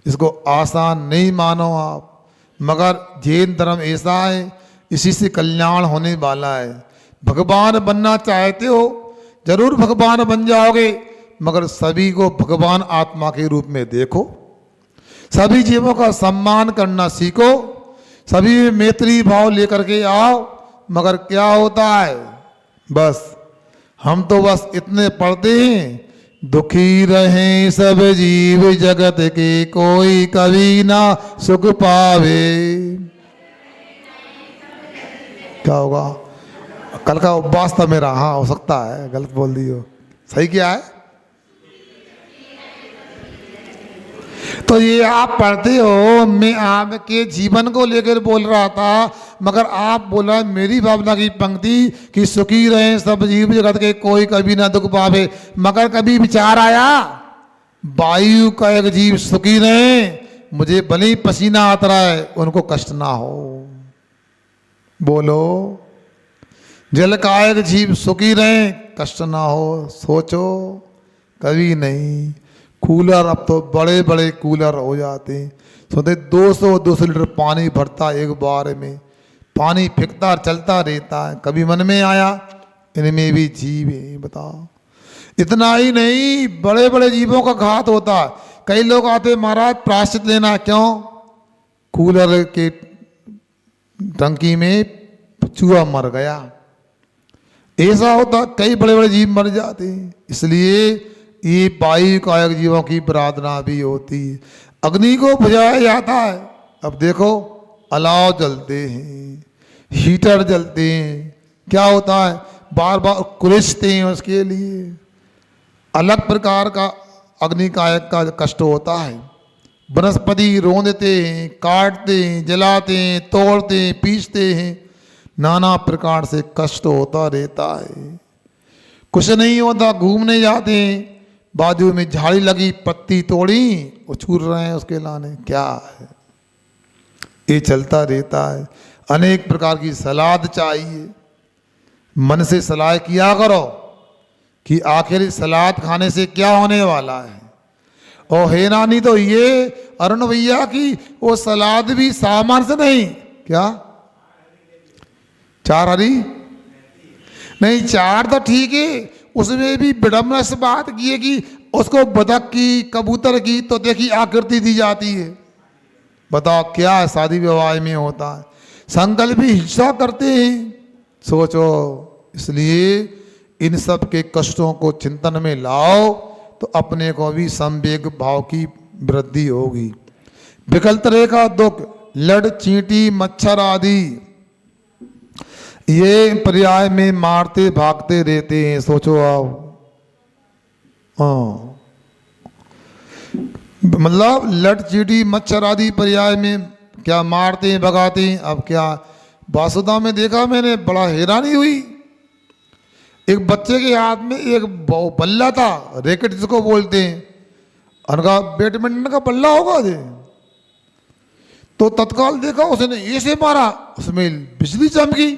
इसको आसान नहीं मानो आप, मगर जैन धर्म ऐसा है, इसी से कल्याण होने वाला है। भगवान बनना चाहते हो, जरूर भगवान बन जाओगे, मगर सभी को भगवान आत्मा के रूप में देखो, सभी जीवों का सम्मान करना सीखो, सभी में मैत्री भाव लेकर के आओ। मगर क्या होता है, बस हम तो बस इतने पढ़ते हैं, दुखी रहें सब जीव जगत के, कोई कभी ना सुख पावे। क्या होगा? कल का उपवास था मेरा, हाँ हो सकता है गलत बोल दी हो। सही क्या है? तो ये आप पढ़ते हो, मैं आपके जीवन को लेकर बोल रहा था, मगर आप बोला मेरी भावना की पंक्ति कि सुखी रहें सब जीव जगत के, कोई कभी ना दुख पावे। मगर कभी विचार आया, वायु का एक जीव सुखी रहे, मुझे भले ही पसीना आता रहा है, उनको कष्ट ना हो। बोलो, जल का एक जीव सुखी रहे, कष्ट ना हो। सोचो, कभी नहीं। कूलर अब तो बड़े बड़े कूलर हो जाते हैं, सोचते 200 लीटर पानी भरता एक बार में, पानी फेंकता चलता रहता है। कभी मन में आया इनमें भी जीव है? बताओ। इतना ही नहीं, बड़े बड़े जीवों का घात होता है। कई लोग आते, महाराज प्रायश्चित लेना, क्यों? कूलर के टंकी में चूहा मर गया, ऐसा होता, कई बड़े बड़े जीव मर जाते हैं। इसलिए ये वायु कायक जीवों की प्रार्थना भी होती है। अग्नि को बुझाया जाता है, अब देखो अलाव जलते हैं, हीटर जलते हैं, क्या होता है, बार बार कुरेशते हैं, उसके लिए अलग प्रकार का अग्नि कायक का कष्ट होता है। वनस्पति रोंदते हैं, काटते हैं, जलाते हैं, तोड़ते हैं, पीसते हैं, नाना प्रकार से कष्ट होता रहता है। कुछ नहीं होता, घूमने जाते हैं, बाजू में झाड़ी लगी, पत्ती तोड़ी, वो छूर रहे हैं उसके लाने, क्या है? ये चलता रहता है। अनेक प्रकार की सलाद चाहिए, मन से सलाह किया करो कि आखिर सलाद खाने से क्या होने वाला है। और है नानी तो ये अरुण भैया की वो सलाद भी सामान से नहीं, क्या 4 हरी नहीं, 4 तो ठीक है, उसमें भी विडम्बना से बात की है कि उसको बतख की, कबूतर की तो देखिए आकृति दी जाती है। बताओ क्या है, शादी विवाह में होता है। संकल्प भी हिंसा करते हैं। सोचो, इसलिए इन सब के कष्टों को चिंतन में लाओ तो अपने को भी संवेग भाव की वृद्धि होगी। विकल तरह का दुख, लड़, चींटी, मच्छर आदि ये पर्याय में मारते भागते रहते हैं। सोचो आप, हाँ, मतलब लट, चींटी, मच्छर आदि पर्याय में क्या मारते हैं, भगाते हैं। अब क्या वासुदा में देखा मैंने, बड़ा हैरानी हुई। एक बच्चे के हाथ में एक बल्ला था, रैकेट जिसको बोलते हैं, उनका बैडमिंटन का बल्ला होगा दे, तो तत्काल देखा उसने ऐसे मारा, उसमें बिजली चमकी,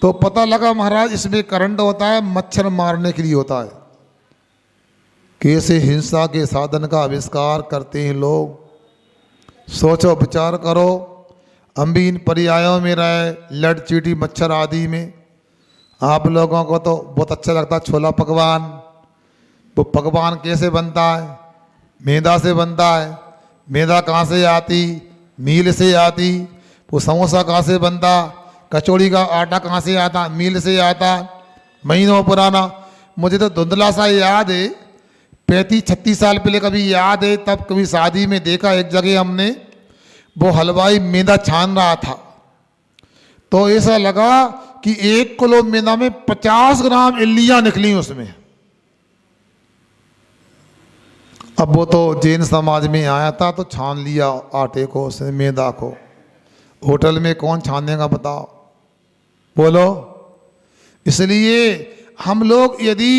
तो पता लगा महाराज इसमें करंट होता है, मच्छर मारने के लिए होता है। कैसे हिंसा के साधन का आविष्कार करते हैं लोग। सोचो, विचार करो। हम भी इन पर्यायों में रहे, लड़, चींटी, मच्छर आदि में। आप लोगों को तो बहुत अच्छा लगता है छोला पकवान। वो पकवान कैसे बनता है? मैदा से बनता है। मैदा कहाँ से आती? मील से आती। वो समोसा कहाँ से बनता? कचौड़ी का आटा कहाँ से आता? मील से आता। महीनों पुराना, मुझे तो धुंधला सा याद है, 35-36 साल पहले कभी याद है, तब कभी शादी में देखा एक जगह हमने, वो हलवाई मैदा छान रहा था, तो ऐसा लगा कि 1 किलो मैदा में 50 ग्राम इल्लियां निकली उसमें। अब वो तो जैन समाज में आया था तो छान लिया आटे को, उसने मैदा को। होटल में कौन छानेगा बताओ, बोलो। इसलिए हम लोग यदि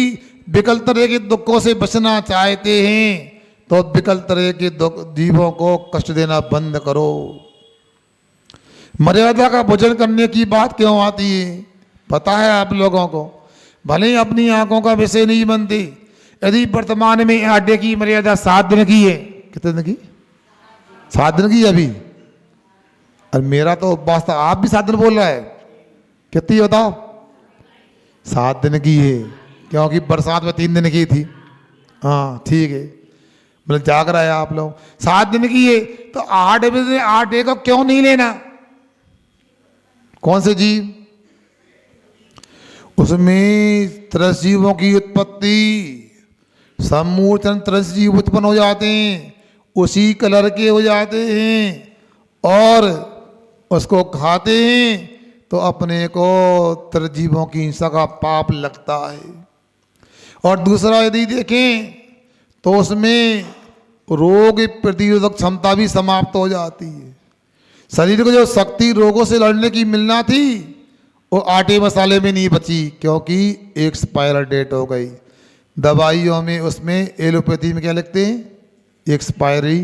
विकल तरह के दुखों से बचना चाहते हैं तो विकल तरह के दुख जीवों को कष्ट देना बंद करो। मर्यादा का भोजन करने की बात क्यों आती है पता है आप लोगों को? भले ही अपनी आंखों का विषय नहीं बनती। यदि वर्तमान में आटे की मर्यादा 7 दिन की है, कितने दिन की? 7 दिन की अभी। और मेरा तो उपवास था, आप भी 7 दिन बोल रहा है, कितनी बताओ? 7 दिन की है, क्योंकि बरसात में 3 दिन की थी। हाँ ठीक है, मतलब जाग रहा है आप लोग। 7 दिन की है तो 8 बजे 8 को क्यों नहीं लेना? कौन से जीव? उसमें 30 जीवों की उत्पत्ति, सम्मूर्छन 30 जीव उत्पन्न हो जाते हैं, उसी कलर के हो जाते हैं और उसको खाते हैं तो अपने को 30 जीवों की हिंसा का पाप लगता है। और दूसरा यदि देखें तो उसमें रोग प्रतिरोधक क्षमता भी समाप्त हो जाती है। शरीर को जो शक्ति रोगों से लड़ने की मिलना थी वो आटे मसाले में नहीं बची, क्योंकि एक्सपायर डेट हो गई। दवाइयों में उसमें एलोपैथी में क्या लिखते हैं? एक्सपायरी,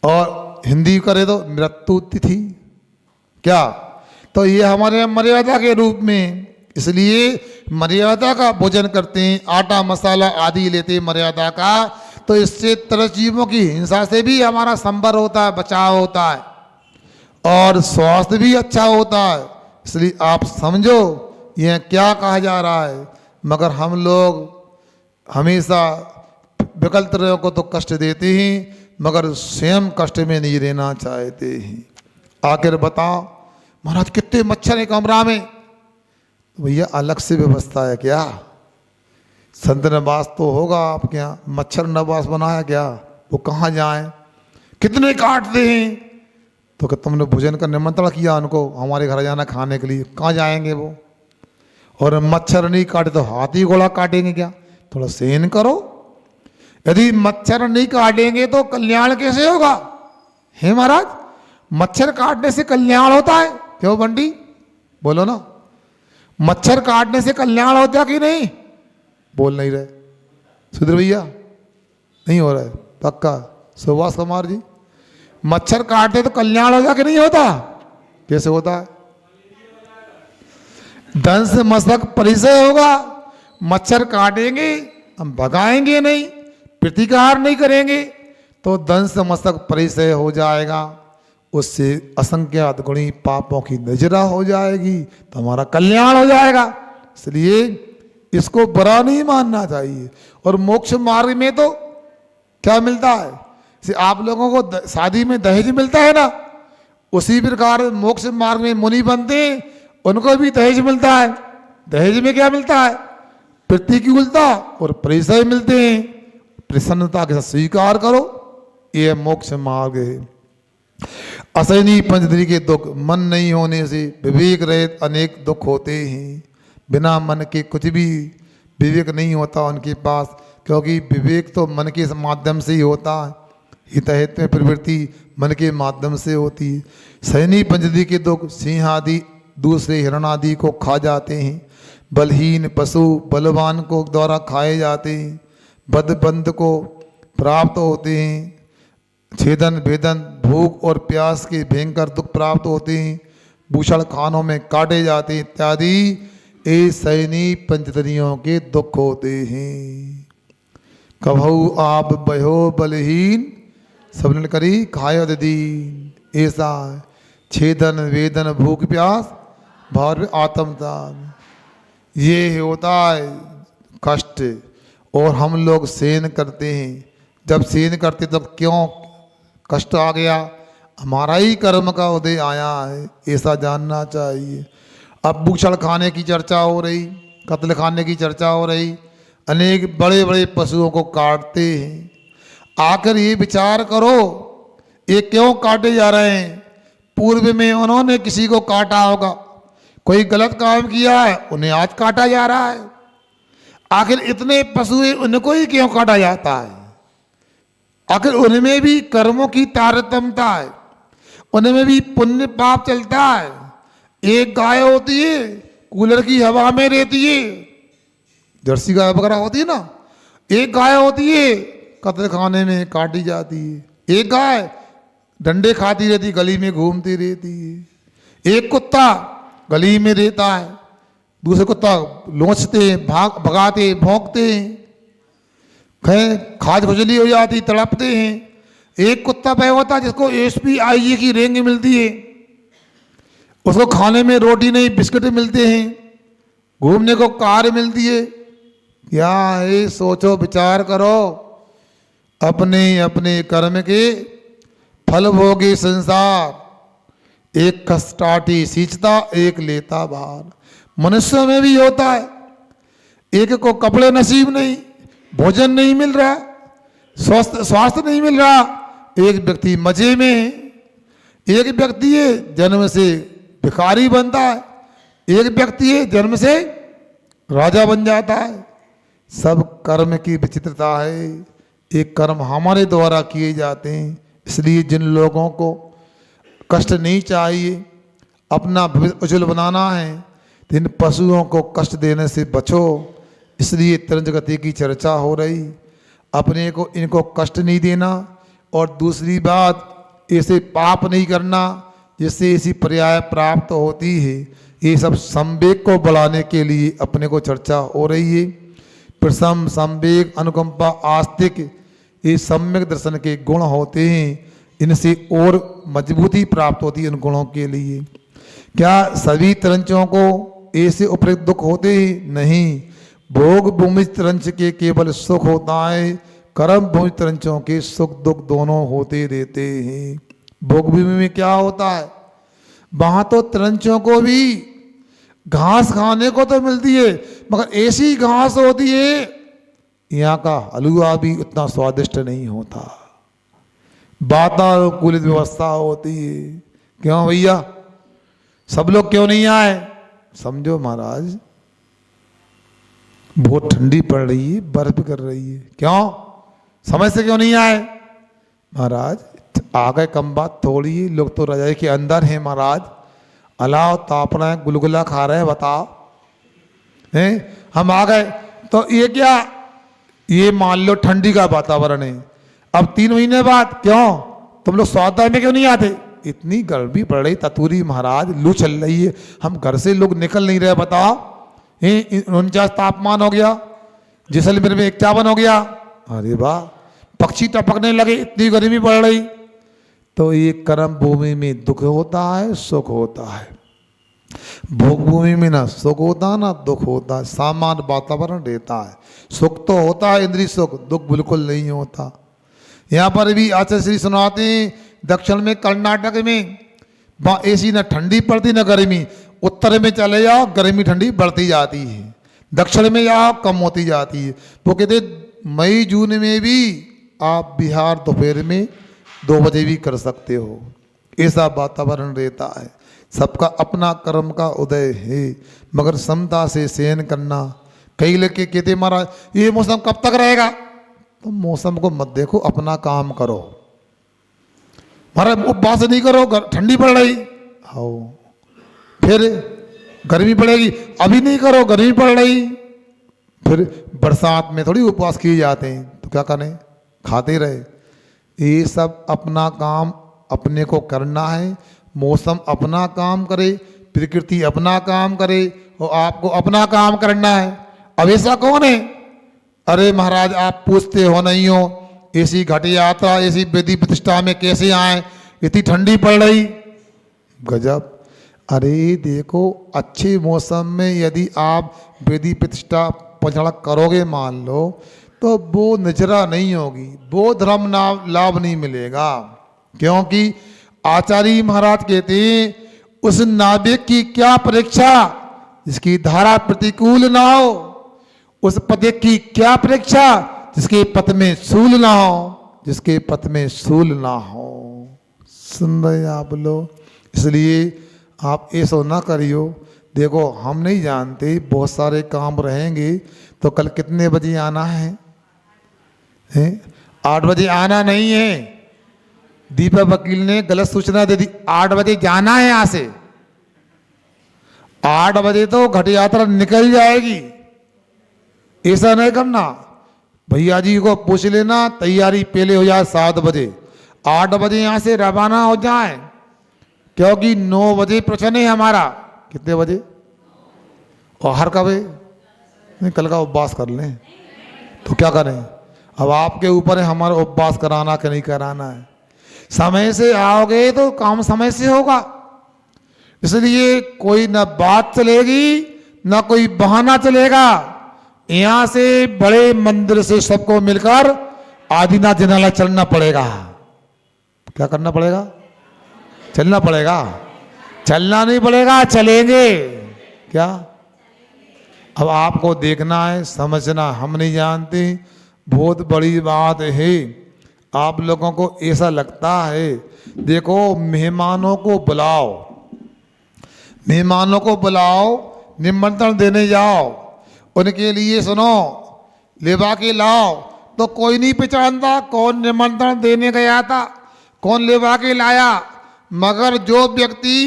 और हिंदी करे तो मृत्यु तिथि। क्या? तो ये हमारे मर्यादा के रूप में, इसलिए मर्यादा का भोजन करते हैं, आटा मसाला आदि लेते हैं मर्यादा का, तो इससे 30 जीवों की हिंसा से भी हमारा संबर होता है, बचाव होता है और स्वास्थ्य भी अच्छा होता है। इसलिए आप समझो यह क्या कहा जा रहा है। मगर हम लोग हमेशा विकल तरह को तो कष्ट देते हैं मगर स्वयं कष्ट में नहीं रहना चाहते हैं। आखिर बताओ महाराज कितने मच्छर है कमरा में, तो भैया अलग से व्यवस्था है क्या? संत निवास तो होगा आपके यहाँ, मच्छर निवास बनाया क्या? वो कहाँ जाएं? कितने काटते हैं? तो कि तुमने भोजन का निमंत्रण किया उनको हमारे घर जाना खाने के लिए, कहाँ जाएंगे वो? और मच्छर नहीं काटे तो हाथी घोड़ा काटेंगे क्या? थोड़ा सहन करो। यदि मच्छर नहीं काटेंगे तो कल्याण कैसे होगा? हे महाराज, मच्छर काटने से कल्याण होता है क्यों बंटी? बोलो ना, मच्छर काटने से कल्याण होता है कि नहीं? बोल नहीं रहे सुधीर भैया, नहीं हो रहा है पक्का? सुभाष कुमार जी, मच्छर काटते तो कल्याण होगा कि नहीं होता? कैसे होता है? दंश मस्तक परिचय होगा। मच्छर काटेंगे हम भगाएंगे नहीं, प्रतिकार नहीं करेंगे तो दंश मस्तक परिचय हो जाएगा, उससे असंख्यात गुणी पापों की नजरा हो जाएगी तो हमारा कल्याण हो जाएगा। इसलिए इसको बुरा नहीं मानना चाहिए। और मोक्ष मार्ग में तो क्या मिलता है? आप लोगों को शादी में दहेज मिलता है ना, उसी प्रकार मोक्ष मार्ग में मुनि बनते हैं, उनको भी दहेज मिलता है। दहेज में क्या मिलता है? प्रतिकूलता और परिचय मिलते हैं। प्रसन्नता के साथ स्वीकार करो, यह मोक्ष मार्ग है। असहनीय पंचदरी के दुख, मन नहीं होने से विवेक रहित अनेक दुख होते हैं। बिना मन के कुछ भी विवेक नहीं होता उनके पास, क्योंकि विवेक तो मन के माध्यम से ही होता है। हितहित में प्रवृत्ति मन के माध्यम से होती है। सहनीय पंचदरी के दुख सिंह आदि दूसरे हिरण आदि को खा जाते हैं। बलहीन पशु बलवान को द्वारा खाए जाते हैं। बदबंद को प्राप्त होते हैं। छेदन भेदन भूख और प्यास के भयंकर दुख प्राप्त होते हैं। भूषण खानों में काटे जाते हैं इत्यादि ये सहनीय पंचदरियों के दुख होते हैं। कभू आप बहो बलहीन सबने करी खायो दीन, ऐसा छेदन वेदन भूख प्यास भाव आत्मदान, ये होता है कष्ट। और हम लोग सेन करते हैं, जब सेन करते तब क्यों कष्ट आ गया? हमारा ही कर्म का उदय आया है, ऐसा जानना चाहिए। अब भूषण खाने की चर्चा हो रही, कत्ल खाने की चर्चा हो रही, अनेक बड़े बड़े पशुओं को काटते हैं। आकर ये विचार करो ये क्यों काटे जा रहे हैं? पूर्व में उन्होंने किसी को काटा होगा, कोई गलत काम किया है, उन्हें आज काटा जा रहा है। आखिर इतने पशु हैं, उनको ही क्यों काटा जाता है? आखिर उनमें भी कर्मों की तारतम्यता है, उनमें भी पुण्य पाप चलता है। एक गाय होती है कूलर की हवा में रहती है, जर्सी गाय वगैरह होती है ना, एक गाय होती है कत्ल खाने में काटी जाती है। एक गाय डंडे खाती रहती, गली में घूमती रहती है। एक कुत्ता गली में रहता है, दूसरे कुत्ता लोचते भगाते भौंकते हैं, खाद खुजली हो जाती, तड़पते हैं। एक कुत्ता वह होता है जिसको SPIE की रेंज मिलती है, उसको खाने में रोटी नहीं बिस्किट मिलते हैं, घूमने को कार मिलती है। क्या है? सोचो विचार करो, अपने अपने कर्म के फल भोगे संसार। एक कष्टाटी सींचता एक लेता भार। मनुष्य में भी होता है, एक को कपड़े नसीब नहीं, भोजन नहीं मिल रहा, स्वास्थ्य नहीं मिल रहा, एक व्यक्ति मजे में है। एक व्यक्ति है जन्म से भिखारी बनता है, एक व्यक्ति है जन्म से राजा बन जाता है। सब कर्म की विचित्रता है। एक कर्म हमारे द्वारा किए जाते हैं, इसलिए जिन लोगों को कष्ट नहीं चाहिए, अपना भविष्य उज्जवल बनाना है, तो इन पशुओं को कष्ट देने से बचो। इसलिए तरंजगति की चर्चा हो रही, अपने को इनको कष्ट नहीं देना, और दूसरी बात ऐसे पाप नहीं करना जिससे ऐसी पर्याय प्राप्त होती है। ये सब संवेग को बढ़ाने के लिए अपने को चर्चा हो रही है। प्रसम संवेग अनुकंपा आस्तिक ये सम्यक दर्शन के गुण होते हैं, इनसे और मजबूती प्राप्त होती है इन गुणों के लिए। क्या सभी तरंचों को ऐसे उपयुक्त दुख होते हैं? नहीं। भोग भूमि तरंच के केवल सुख होता है, कर्म भूमि तरंचों के सुख दुख दोनों होते रहते हैं। भोग भूमि में क्या होता है? वहां तो तरंचों को भी घास खाने को तो मिलती है, मगर ऐसी घास होती है यहाँ का हलवा भी उतना स्वादिष्ट नहीं होता। वातानुकूलित व्यवस्था होती है। क्यों भैया, सब लोग क्यों नहीं आए? समझो महाराज, बहुत ठंडी पड़ रही है, बर्फ कर रही है। क्यों? समय से क्यों नहीं आए? महाराज आ गए, कम बात थोड़ी है, लोग तो रजाई के अंदर हैं महाराज, अलाव ताप रहे हैं, गुलगुला खा रहे हैं, बताओ हैं? हम आ गए तो ये क्या, ये मान लो ठंडी का वातावरण है। अब 3 महीने बाद क्यों तुम लोग स्वाध्याय में क्यों नहीं आते? इतनी गर्मी पड़ रही ततूरी महाराज, लू चल रही है, हम घर से लोग निकल नहीं रहे, बताओ। 49 तापमान हो गया, जैसलमेर में 51 हो गया। अरे वाह, पक्षी टपकने लगे, इतनी गर्मी पड़ रही। तो ये कर्म भूमि में दुख होता है, सुख होता है। भोग भूमि में ना सुख होता ना दुख होता है, सामान्य वातावरण रहता है। सुख तो होता है इंद्रिय सुख, दुख बिल्कुल नहीं होता। यहाँ पर भी आचार्य श्री सुनाते हैं, दक्षिण में कर्नाटक में वहाँ एसी ना ठंडी पड़ती ना गर्मी। उत्तर में चले जाओ गर्मी ठंडी बढ़ती जाती है, दक्षिण में जाओ कम होती जाती है। वो कहते मई जून में भी आप बिहार दोपहर में 2 बजे भी कर सकते हो, ऐसा वातावरण रहता है। सबका अपना कर्म का उदय है, मगर समता से सहन करना। कई लड़के कहते महाराज ये मौसम कब तक रहेगा, तो मौसम को मत देखो, अपना काम करो। महाराज उपवास नहीं करो, ठंडी पड़ रही, आओ फिर गर्मी पड़ेगी, अभी नहीं करो गर्मी पड़ रही। फिर बरसात में थोड़ी उपवास किए जाते हैं, तो क्या करें, खाते रहे। ये सब अपना काम अपने को करना है। मौसम अपना काम करे, प्रकृति अपना काम करे, और आपको अपना काम करना है। अब ऐसा कौन है, अरे महाराज आप पूछते हो नहीं हो, ऐसी घट यात्रा ऐसी वेदी प्रतिष्ठा में कैसे आए, इतनी ठंडी पड़ रही, गजब। अरे देखो अच्छे मौसम में यदि आप वेदी प्रतिष्ठा पचड़ा करोगे मान लो, तो वो निजरा नहीं होगी, वो धर्म लाभ नहीं मिलेगा। क्योंकि आचार्य महाराज कहते हैं उस नाविक की क्या परीक्षा जिसकी धारा प्रतिकूल ना हो, उस पद की क्या परीक्षा जिसके पथ में सूल ना हो, जिसके पथ में सूल ना हो। सुन रहे आप लोग, इसलिए आप ऐसा ना करियो। देखो हम नहीं जानते, बहुत सारे काम रहेंगे, तो कल कितने बजे आना है? 8 बजे आना नहीं है। दीपक वकील ने गलत सूचना दे दी, 8 बजे जाना है यहाँ से। 8 बजे तो घट यात्रा निकल जाएगी, ऐसा नहीं करना। भैया जी को पूछ लेना, तैयारी पहले हो जाए 7 बजे, 8 बजे यहाँ से रवाना हो जाए, क्योंकि 9 बजे प्रश्न है हमारा। कितने बजे? और हर कब? कल का उपवास कर लें, तो क्या करें? अब आपके ऊपर है हमारा उपवास कराना कि नहीं कराना है। समय से आओगे तो काम समय से होगा, इसलिए कोई न बात चलेगी न कोई बहाना चलेगा। यहां से बड़े मंदिर से सबको मिलकर आदिनाथ जिनालय चलना पड़ेगा। क्या करना पड़ेगा? चलना पड़ेगा। चलना नहीं पड़ेगा, चलेंगे। क्या? अब आपको देखना है, समझना, हम नहीं जानते, बहुत बड़ी बात है। आप लोगों को ऐसा लगता है, देखो मेहमानों को बुलाओ, मेहमानों को बुलाओ, निमंत्रण देने जाओ, उनके लिए सुनो लेवा के लाओ, तो कोई नहीं पहचानता कौन निमंत्रण देने गया था, कौन लेवा के लाया। मगर जो व्यक्ति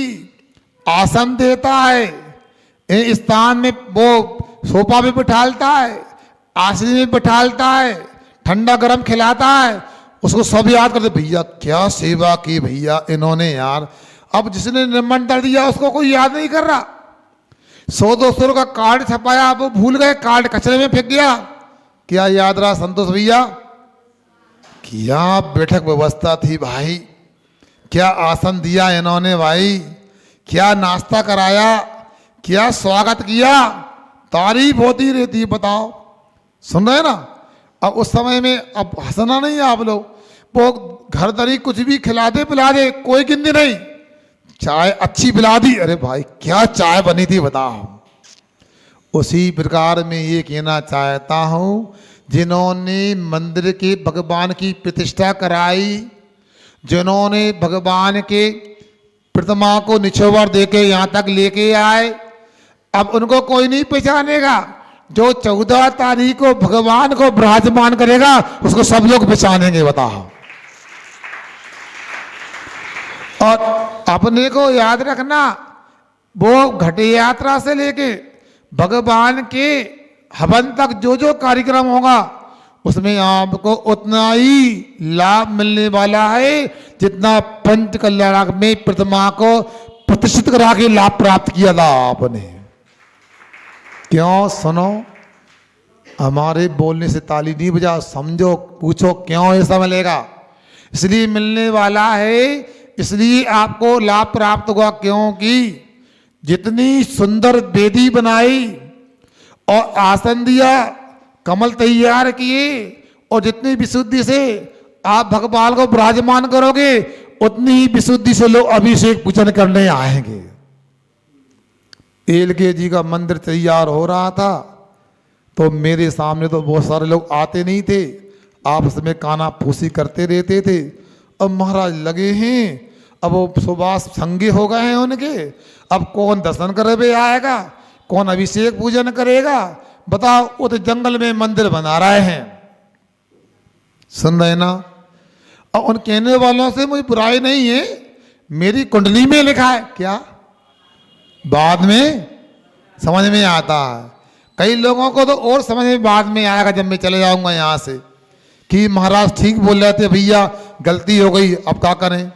आसन देता है, इस स्थान में वो सोफा में बिठालता है, आसन में बिठालता है, ठंडा गरम खिलाता है, उसको सब याद करते, भैया क्या सेवा की भैया इन्होंने यार। अब जिसने निमंत्रण दिया उसको कोई याद नहीं कर रहा। 100-200 का कार्ड छपाया, वो भूल गए, कार्ड कचरे में फेंक दिया। क्या याद रहा संतोष भैया? क्या बैठक व्यवस्था थी भाई, क्या आसन दिया इन्होंने भाई, क्या नाश्ता कराया, क्या स्वागत किया, तारीफ होती रहती। बताओ, सुन रहे ना? अब उस समय में अब हंसना नहीं है आप लोग, वो घर दरी कुछ भी खिला दे पिला दे, कोई गिनती नहीं। चाय अच्छी पिला दी, अरे भाई क्या चाय बनी थी बताओ। उसी प्रकार में ये कहना चाहता हूं, जिन्होंने मंदिर के भगवान की प्रतिष्ठा कराई, जिन्होंने भगवान के प्रतिमा को निछोवर देके यहाँ तक लेके आए, अब उनको कोई नहीं पहचानेगा। जो 14 तारीख को भगवान को विराजमान करेगा उसको सब लोग पहचानेंगे। बताओ, और अपने को याद रखना, वो घट यात्रा से लेके भगवान के हवन तक जो जो कार्यक्रम होगा उसमें आपको उतना ही लाभ मिलने वाला है जितना पंच कल्याण में प्रतिमा को प्रतिष्ठित करा के लाभ प्राप्त किया था आपने। क्यों? सुनो, हमारे बोलने से ताली नहीं बजाओ, समझो, पूछो क्यों ऐसा मिलेगा। इसलिए मिलने वाला है, इसलिए आपको लाभ प्राप्त हुआ। क्योंकि जितनी सुंदर वेदी बनाई और आसन दिया, कमल तैयार किए, और जितनी विशुद्धि से आप भगवान को विराजमान करोगे उतनी ही विशुद्धि से लोग अभिषेक पूजन करने आएंगे। एलके जी का मंदिर तैयार हो रहा था तो मेरे सामने तो बहुत सारे लोग आते नहीं थे, आपस में काना फूसी करते रहते थे। अब महाराज लगे हैं, अब वो सुभाष संगे हो गए हैं उनके, अब कौन दर्शन करे हुए आएगा, कौन अभिषेक पूजन करेगा, बताओ। वो तो जंगल में मंदिर बना रहे हैं, सुन रहे ना। और उन कहने वालों से मुझे बुराई नहीं है, मेरी कुंडली में लिखा है क्या, बाद में समझ में आता है। कई लोगों को तो और समझ में बाद में आएगा जब मैं चले जाऊंगा यहाँ से, कि महाराज ठीक बोल रहे थे भैया, गलती हो गई, अब क्या करें।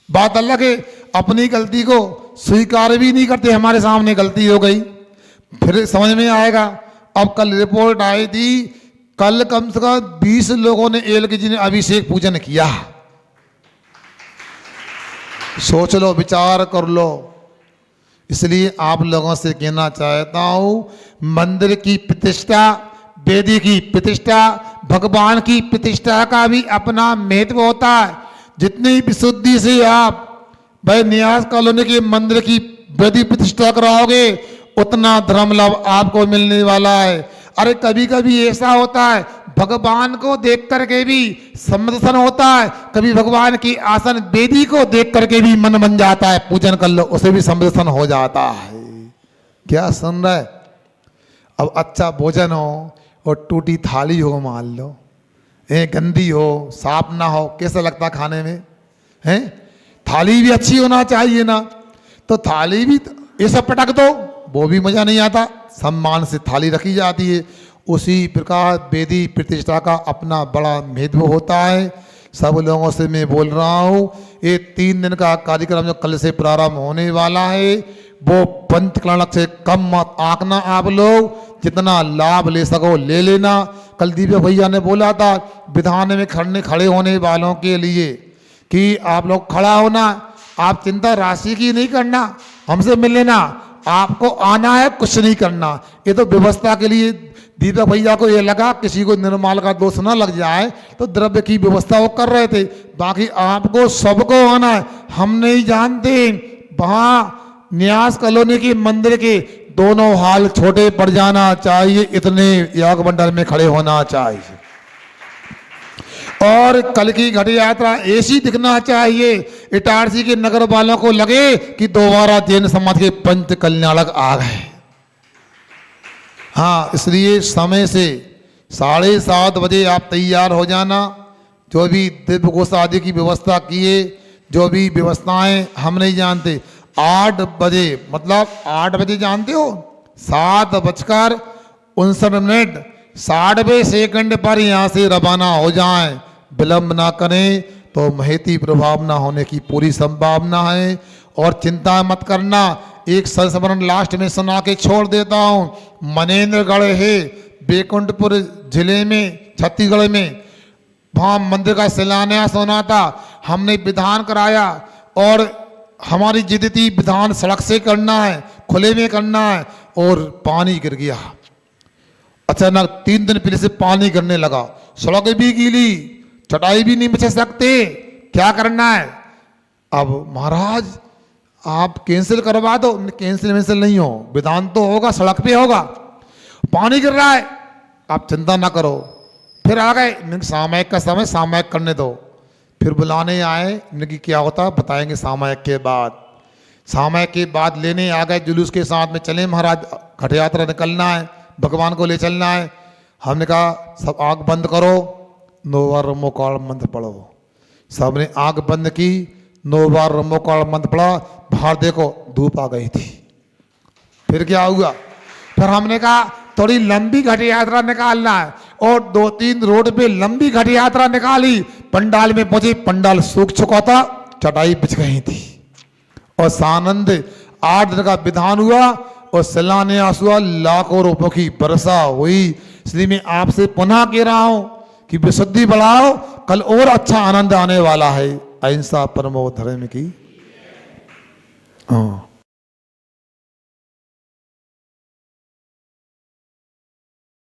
बात अलग है, अपनी गलती को स्वीकार भी नहीं करते, हमारे सामने गलती हो गई, फिर समझ में आएगा। अब कल रिपोर्ट आई थी, कल कम से कम 20 लोगों ने एलके जी ने अभिषेक पूजन किया। सोच लो, विचार कर लो। इसलिए आप लोगों से कहना चाहता हूं, मंदिर की प्रतिष्ठा, वेदी की प्रतिष्ठा, भगवान की प्रतिष्ठा का भी अपना महत्व होता है। जितनी विशुद्धि से आप भाई न्यास कॉलोनी के मंदिर की वेदी प्रतिष्ठा कराओगे, उतना धर्म लाभ आपको मिलने वाला है। अरे कभी कभी ऐसा होता है, भगवान को देख करके भी समदर्शन होता है, कभी भगवान की आसन वेदी को देख करके भी मन बन जाता है, पूजन कर लो उसे भी समदर्शन हो जाता है। क्या सुन रहे। अब अच्छा भोजन हो और टूटी थाली हो, मान लो गंदी हो, साफ ना हो, कैसा लगता खाने में है। थाली भी अच्छी होना चाहिए ना, तो थाली भी ये सब पटक दो, वो भी मजा नहीं आता। सम्मान से थाली रखी जाती है। उसी प्रकार वेदी प्रतिष्ठा का अपना बड़ा महत्व होता है। सब लोगों से मैं बोल रहा हूँ, ये 3 दिन का कार्यक्रम जो कल से प्रारंभ होने वाला है, वो पंचकरण से कम मत आंकना। आप लोग जितना लाभ ले सको ले लेना। कल दीपक भैया ने बोला था विधान में खड़े होने वालों के लिए कि आप लोग खड़ा होना, आप चिंता राशि की नहीं करना, हमसे मिल लेना, आपको आना है, कुछ नहीं करना। ये तो व्यवस्था के लिए दीपक भैया को ये लगा किसी को निर्माल का दोष ना लग जाए, तो द्रव्य की व्यवस्था वो कर रहे थे। बाकी आपको सबको आना है। हम नहीं जानते, वहाँ न्यास कॉलोनी के मंदिर के दोनों हाल छोटे पड़ जाना चाहिए, इतने याग मंडल में खड़े होना चाहिए। और कल की घट यात्रा ऐसी दिखना चाहिए, इटारसी के नगर वालों को लगे कि दोबारा जैन समाज के पंच कल्याणक आ गए। हाँ, इसलिए समय से 7:30 बजे आप तैयार हो जाना। जो भी दिव्य घोष आदि की व्यवस्था किए, जो भी व्यवस्थाएं हम नहीं जानते, 8 बजे मतलब 8 बजे जानते हो, 7:59 60वें सेकंड पर यहाँ से रवाना हो जाएं। विलंब ना करें तो महती प्रभाव ना होने की पूरी संभावना है। और चिंता मत करना, एक संस्मरण लास्ट में सुना के छोड़ देता हूँ। मनेन्द्रगढ़ है बैकुंठपुर जिले में, छत्तीसगढ़ में, वहाँ मंदिर का शिलान्यास होना था। हमने विधान कराया और हमारी जिद थी विधान सड़क से करना है, खुले में करना है, और पानी गिर गया। अचानक 3 दिन पहले से पानी गिरने लगा, सड़क भी गीली, चटाई भी नहीं बिछा सकते, क्या करना है। अब महाराज आप कैंसिल करवा दो। कैंसिल नहीं हो, विधान तो होगा, सड़क पे होगा, पानी गिर रहा है, आप चिंता ना करो। फिर आ गए, सामयिक का समय, सामयिक करने दो। फिर बुलाने आए, इनकी क्या होता बताएंगे सामयिक के बाद। सामयिक के बाद लेने आ गए, जुलूस के साथ में चले महाराज, घट यात्रा निकलना है, भगवान को ले चलना है। हमने कहा सब आँख बंद करो, 9 बार रमोकाल मंत्र पढ़ो। सबने आँख बंद की, 9 बार रमोकाल मंत्र पढ़ा। बाहर देखो धूप आ गई थी। फिर क्या हुआ, फिर हमने कहा थोड़ी लंबी घट यात्रा निकालना है, और 2-3 रोड पे लंबी घट यात्रा निकाली। पंडाल में पहुंचे, पंडाल सूख चुका था, चटाई बिछ गई थी। और सानंद 8 दिन का विधान हुआ और शिलान्यास हुआ, लाखों रुपयों की वर्षा हुई। इसलिए मैं आपसे पुनः कह रहा हूं कि विशुद्धि बढ़ाओ, कल और अच्छा आनंद आने वाला है। अहिंसा परमो धर्म की। हाँ।